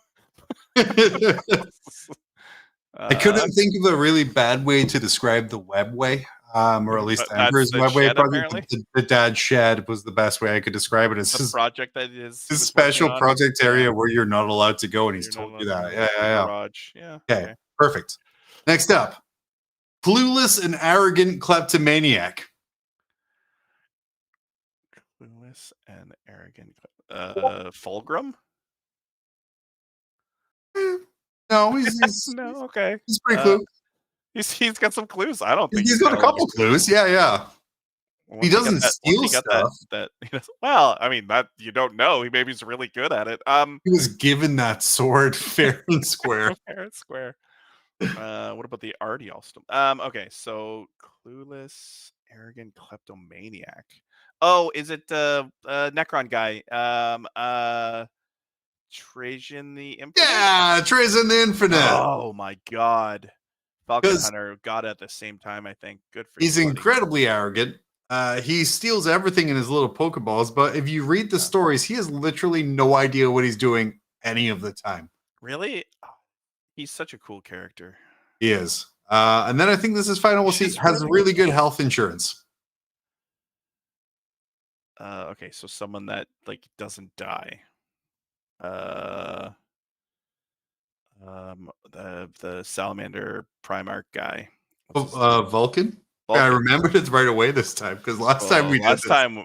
I couldn't think of a really bad way to describe the webway, or at least the Emperor's webway project. The dad's shed was the best way I could describe it. It's the project that is this special project area where you're not allowed to go, and he's told you that. Yeah. Okay, perfect. Next up, clueless and arrogant kleptomaniac. Clueless and arrogant. Fulgrim? No, he's no. Okay, he's pretty clue. He's got some clues. I don't think he's got a couple clues. Yeah. He doesn't steal stuff. Well, I mean that you don't know. He maybe he's really good at it. He was given that sword fair and square. Fair and square. What about the arty also? Okay, so clueless, arrogant, kleptomaniac. Oh, is it the Necron guy? Trajan the Infinite? Yeah, Trajan the Infinite. Oh my god. Falcon Hunter got it at the same time, I think. Good for you. He's incredibly arrogant. He steals everything in his little Pokeballs, but if you read the stories, he has literally no idea what he's doing any of the time. Really? He's such a cool character. He is. And then I think this is final. We'll see. Has really good health insurance. Okay, so someone that like doesn't die. The Salamander Primarch guy. Vulcan? Yeah, I remembered it right away this time because last time we did this. I'm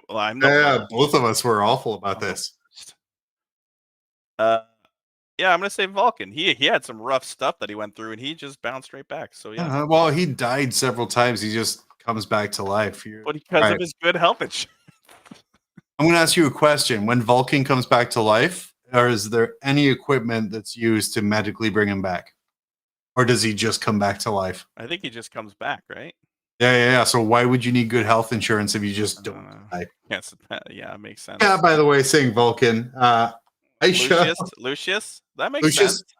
both of us were awful about this. Yeah, I'm gonna say Vulcan. He had some rough stuff that he went through, and he just bounced right back. So yeah, Well, he died several times. He just comes back to life. but because All of right. his good health insurance. I'm going to ask you a question. When Vulcan comes back to life, or is there any equipment that's used to medically bring him back? Or does he just come back to life? I think he just comes back, right? Yeah. So why would you need good health insurance if you just don't die? Yes, yeah, it makes sense. Yeah, by the way, saying Vulcan. Aisha. Lucius, that makes Lucius? sense.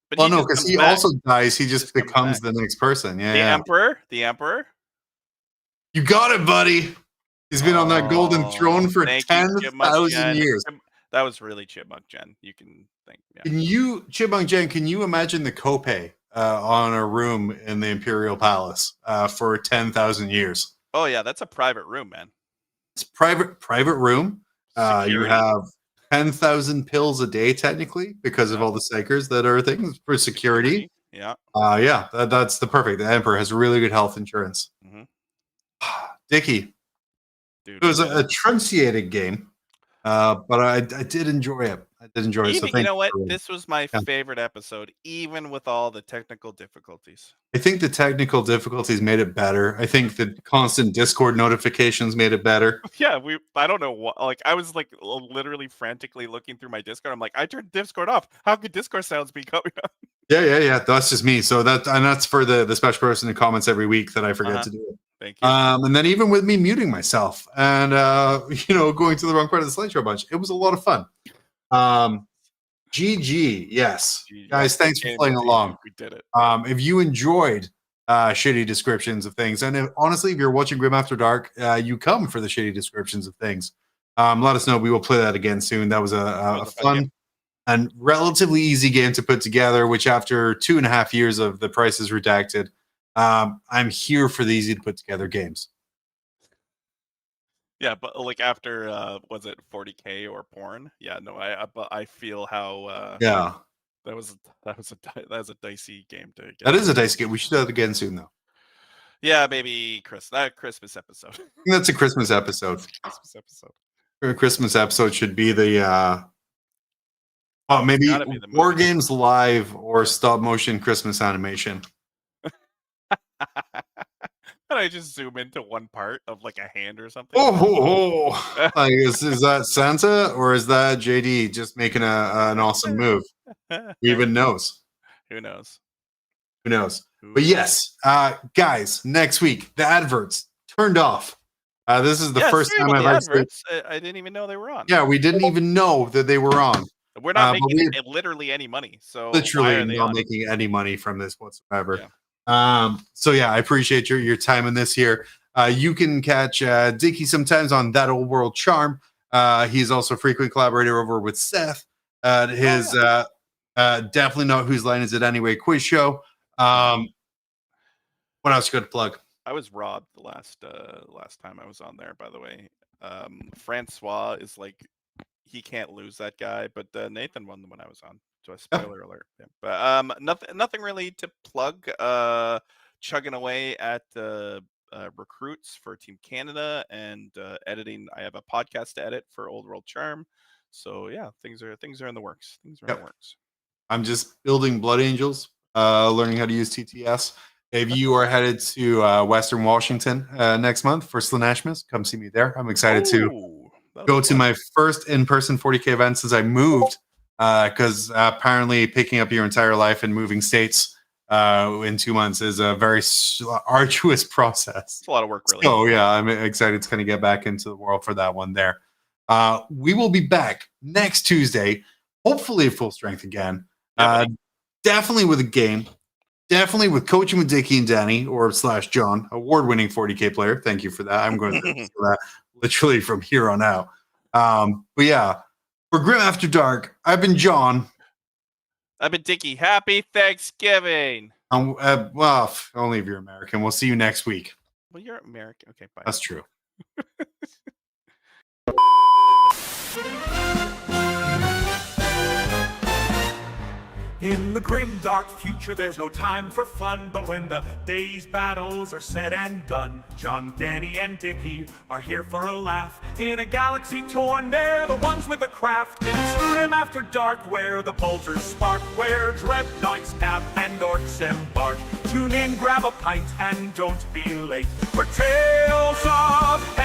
But Well, no, just because comes he back. also dies. He just comes becomes back. the next person. Yeah, The yeah. Emperor. You got it, buddy. He's been on that golden throne for thank you, Chipmunk 10,000 Jen. years. That was really Chipmunk Jen. You can think. Yeah. Can you, Chipmunk Jen, can you imagine the copay on a room in the Imperial Palace for 10,000 years? Oh yeah, that's a private room, man. It's private room. You Security. have 10,000 pills a day, technically, because of all the psychers that are things for security. Yeah. That's the perfect. The Emperor has really good health insurance. Mm-hmm. Dickie, Dude, it was a trunciated game, but I did enjoy it. Even, So you know what? for- This was my Yeah. favorite episode, even with all the technical difficulties. I think the technical difficulties made it better. I think the constant Discord notifications made it better. Yeah, I don't know what. Like, I was like literally frantically looking through my Discord. I'm like, I turned Discord off. How could Discord sounds be coming up? Yeah. That's just me. So that's for the special person who comments every week that I forget to do it. Thank you. And then even with me muting myself and going to the wrong part of the slideshow a bunch, it was a lot of fun. GG, yes, GG. guys, thanks for playing along. We did it. If you enjoyed shitty descriptions of things, and honestly, if you're watching Grim After Dark, you come for the shitty descriptions of things. Let us know. We will play that again soon. That was a fun and relatively easy game to put together, which after 2.5 years of The Price is Redacted, I'm here for the easy to put together games. Yeah, but like after was it 40K or porn? Yeah, no, I feel how Yeah, that was a dicey game to get. that is a dicey game. We should do that again soon, though. Yeah, maybe Christmas episode. I think that's a Christmas episode. Christmas episode. A Christmas episode should be the maybe gotta be the War movie. Games Live or stop motion Christmas animation. And I just zoom into one part of like a hand or something. Oh. Like, is that Santa or is that JD just making an awesome move? Who even knows? Who knows? Who knows? But yes, guys, next week the adverts turned off. This is the first time I've actually. I didn't even know they were on. Yeah, we didn't even know that they were on. We're not making literally any money. So literally not making any money from this whatsoever. Yeah. So yeah, I appreciate your time in this here. You can catch Dickie sometimes on That Old World Charm. He's also a frequent collaborator over with Seth. His definitely not Whose Line Is It Anyway quiz show. What else you got to plug? I was robbed the last time I was on there, by the way. Francois is like, he can't lose that guy, but Nathan won the one I was on. So a spoiler alert. Yeah. But nothing really to plug. Chugging away at recruits for Team Canada and editing. I have a podcast to edit for Old World Charm. So yeah, things are in the works. In the works. I'm just building Blood Angels, learning how to use TTS. If you are headed to Western Washington next month for Slanashmas, come see me there. I'm excited to go to my first in-person 40K event since I moved. Because apparently picking up your entire life and moving states in 2 months is a very arduous process. It's a lot of work, really. So yeah, I'm excited to kind of get back into the world for that one there. We will be back next Tuesday, hopefully at full strength again. Definitely with a game. Definitely with Coaching with Dickie and Danny or / John, award-winning 40K player. Thank you for that. I'm going to do that literally from here on out. But yeah. For Grim After Dark, I've been John. I've been Dickie. Happy Thanksgiving. Well, only if you're American. We'll see you next week. Well, you're American. Okay, bye. That's true. In the grim dark future there's no time for fun, but when the day's battles are said and done, John, Danny, and Dickie are here for a laugh. In a galaxy torn, they're the ones with the craft. It's grim after dark where the bolters spark, where dread knights nap and orcs embark. Tune in, grab a pint, and don't be late for Tales of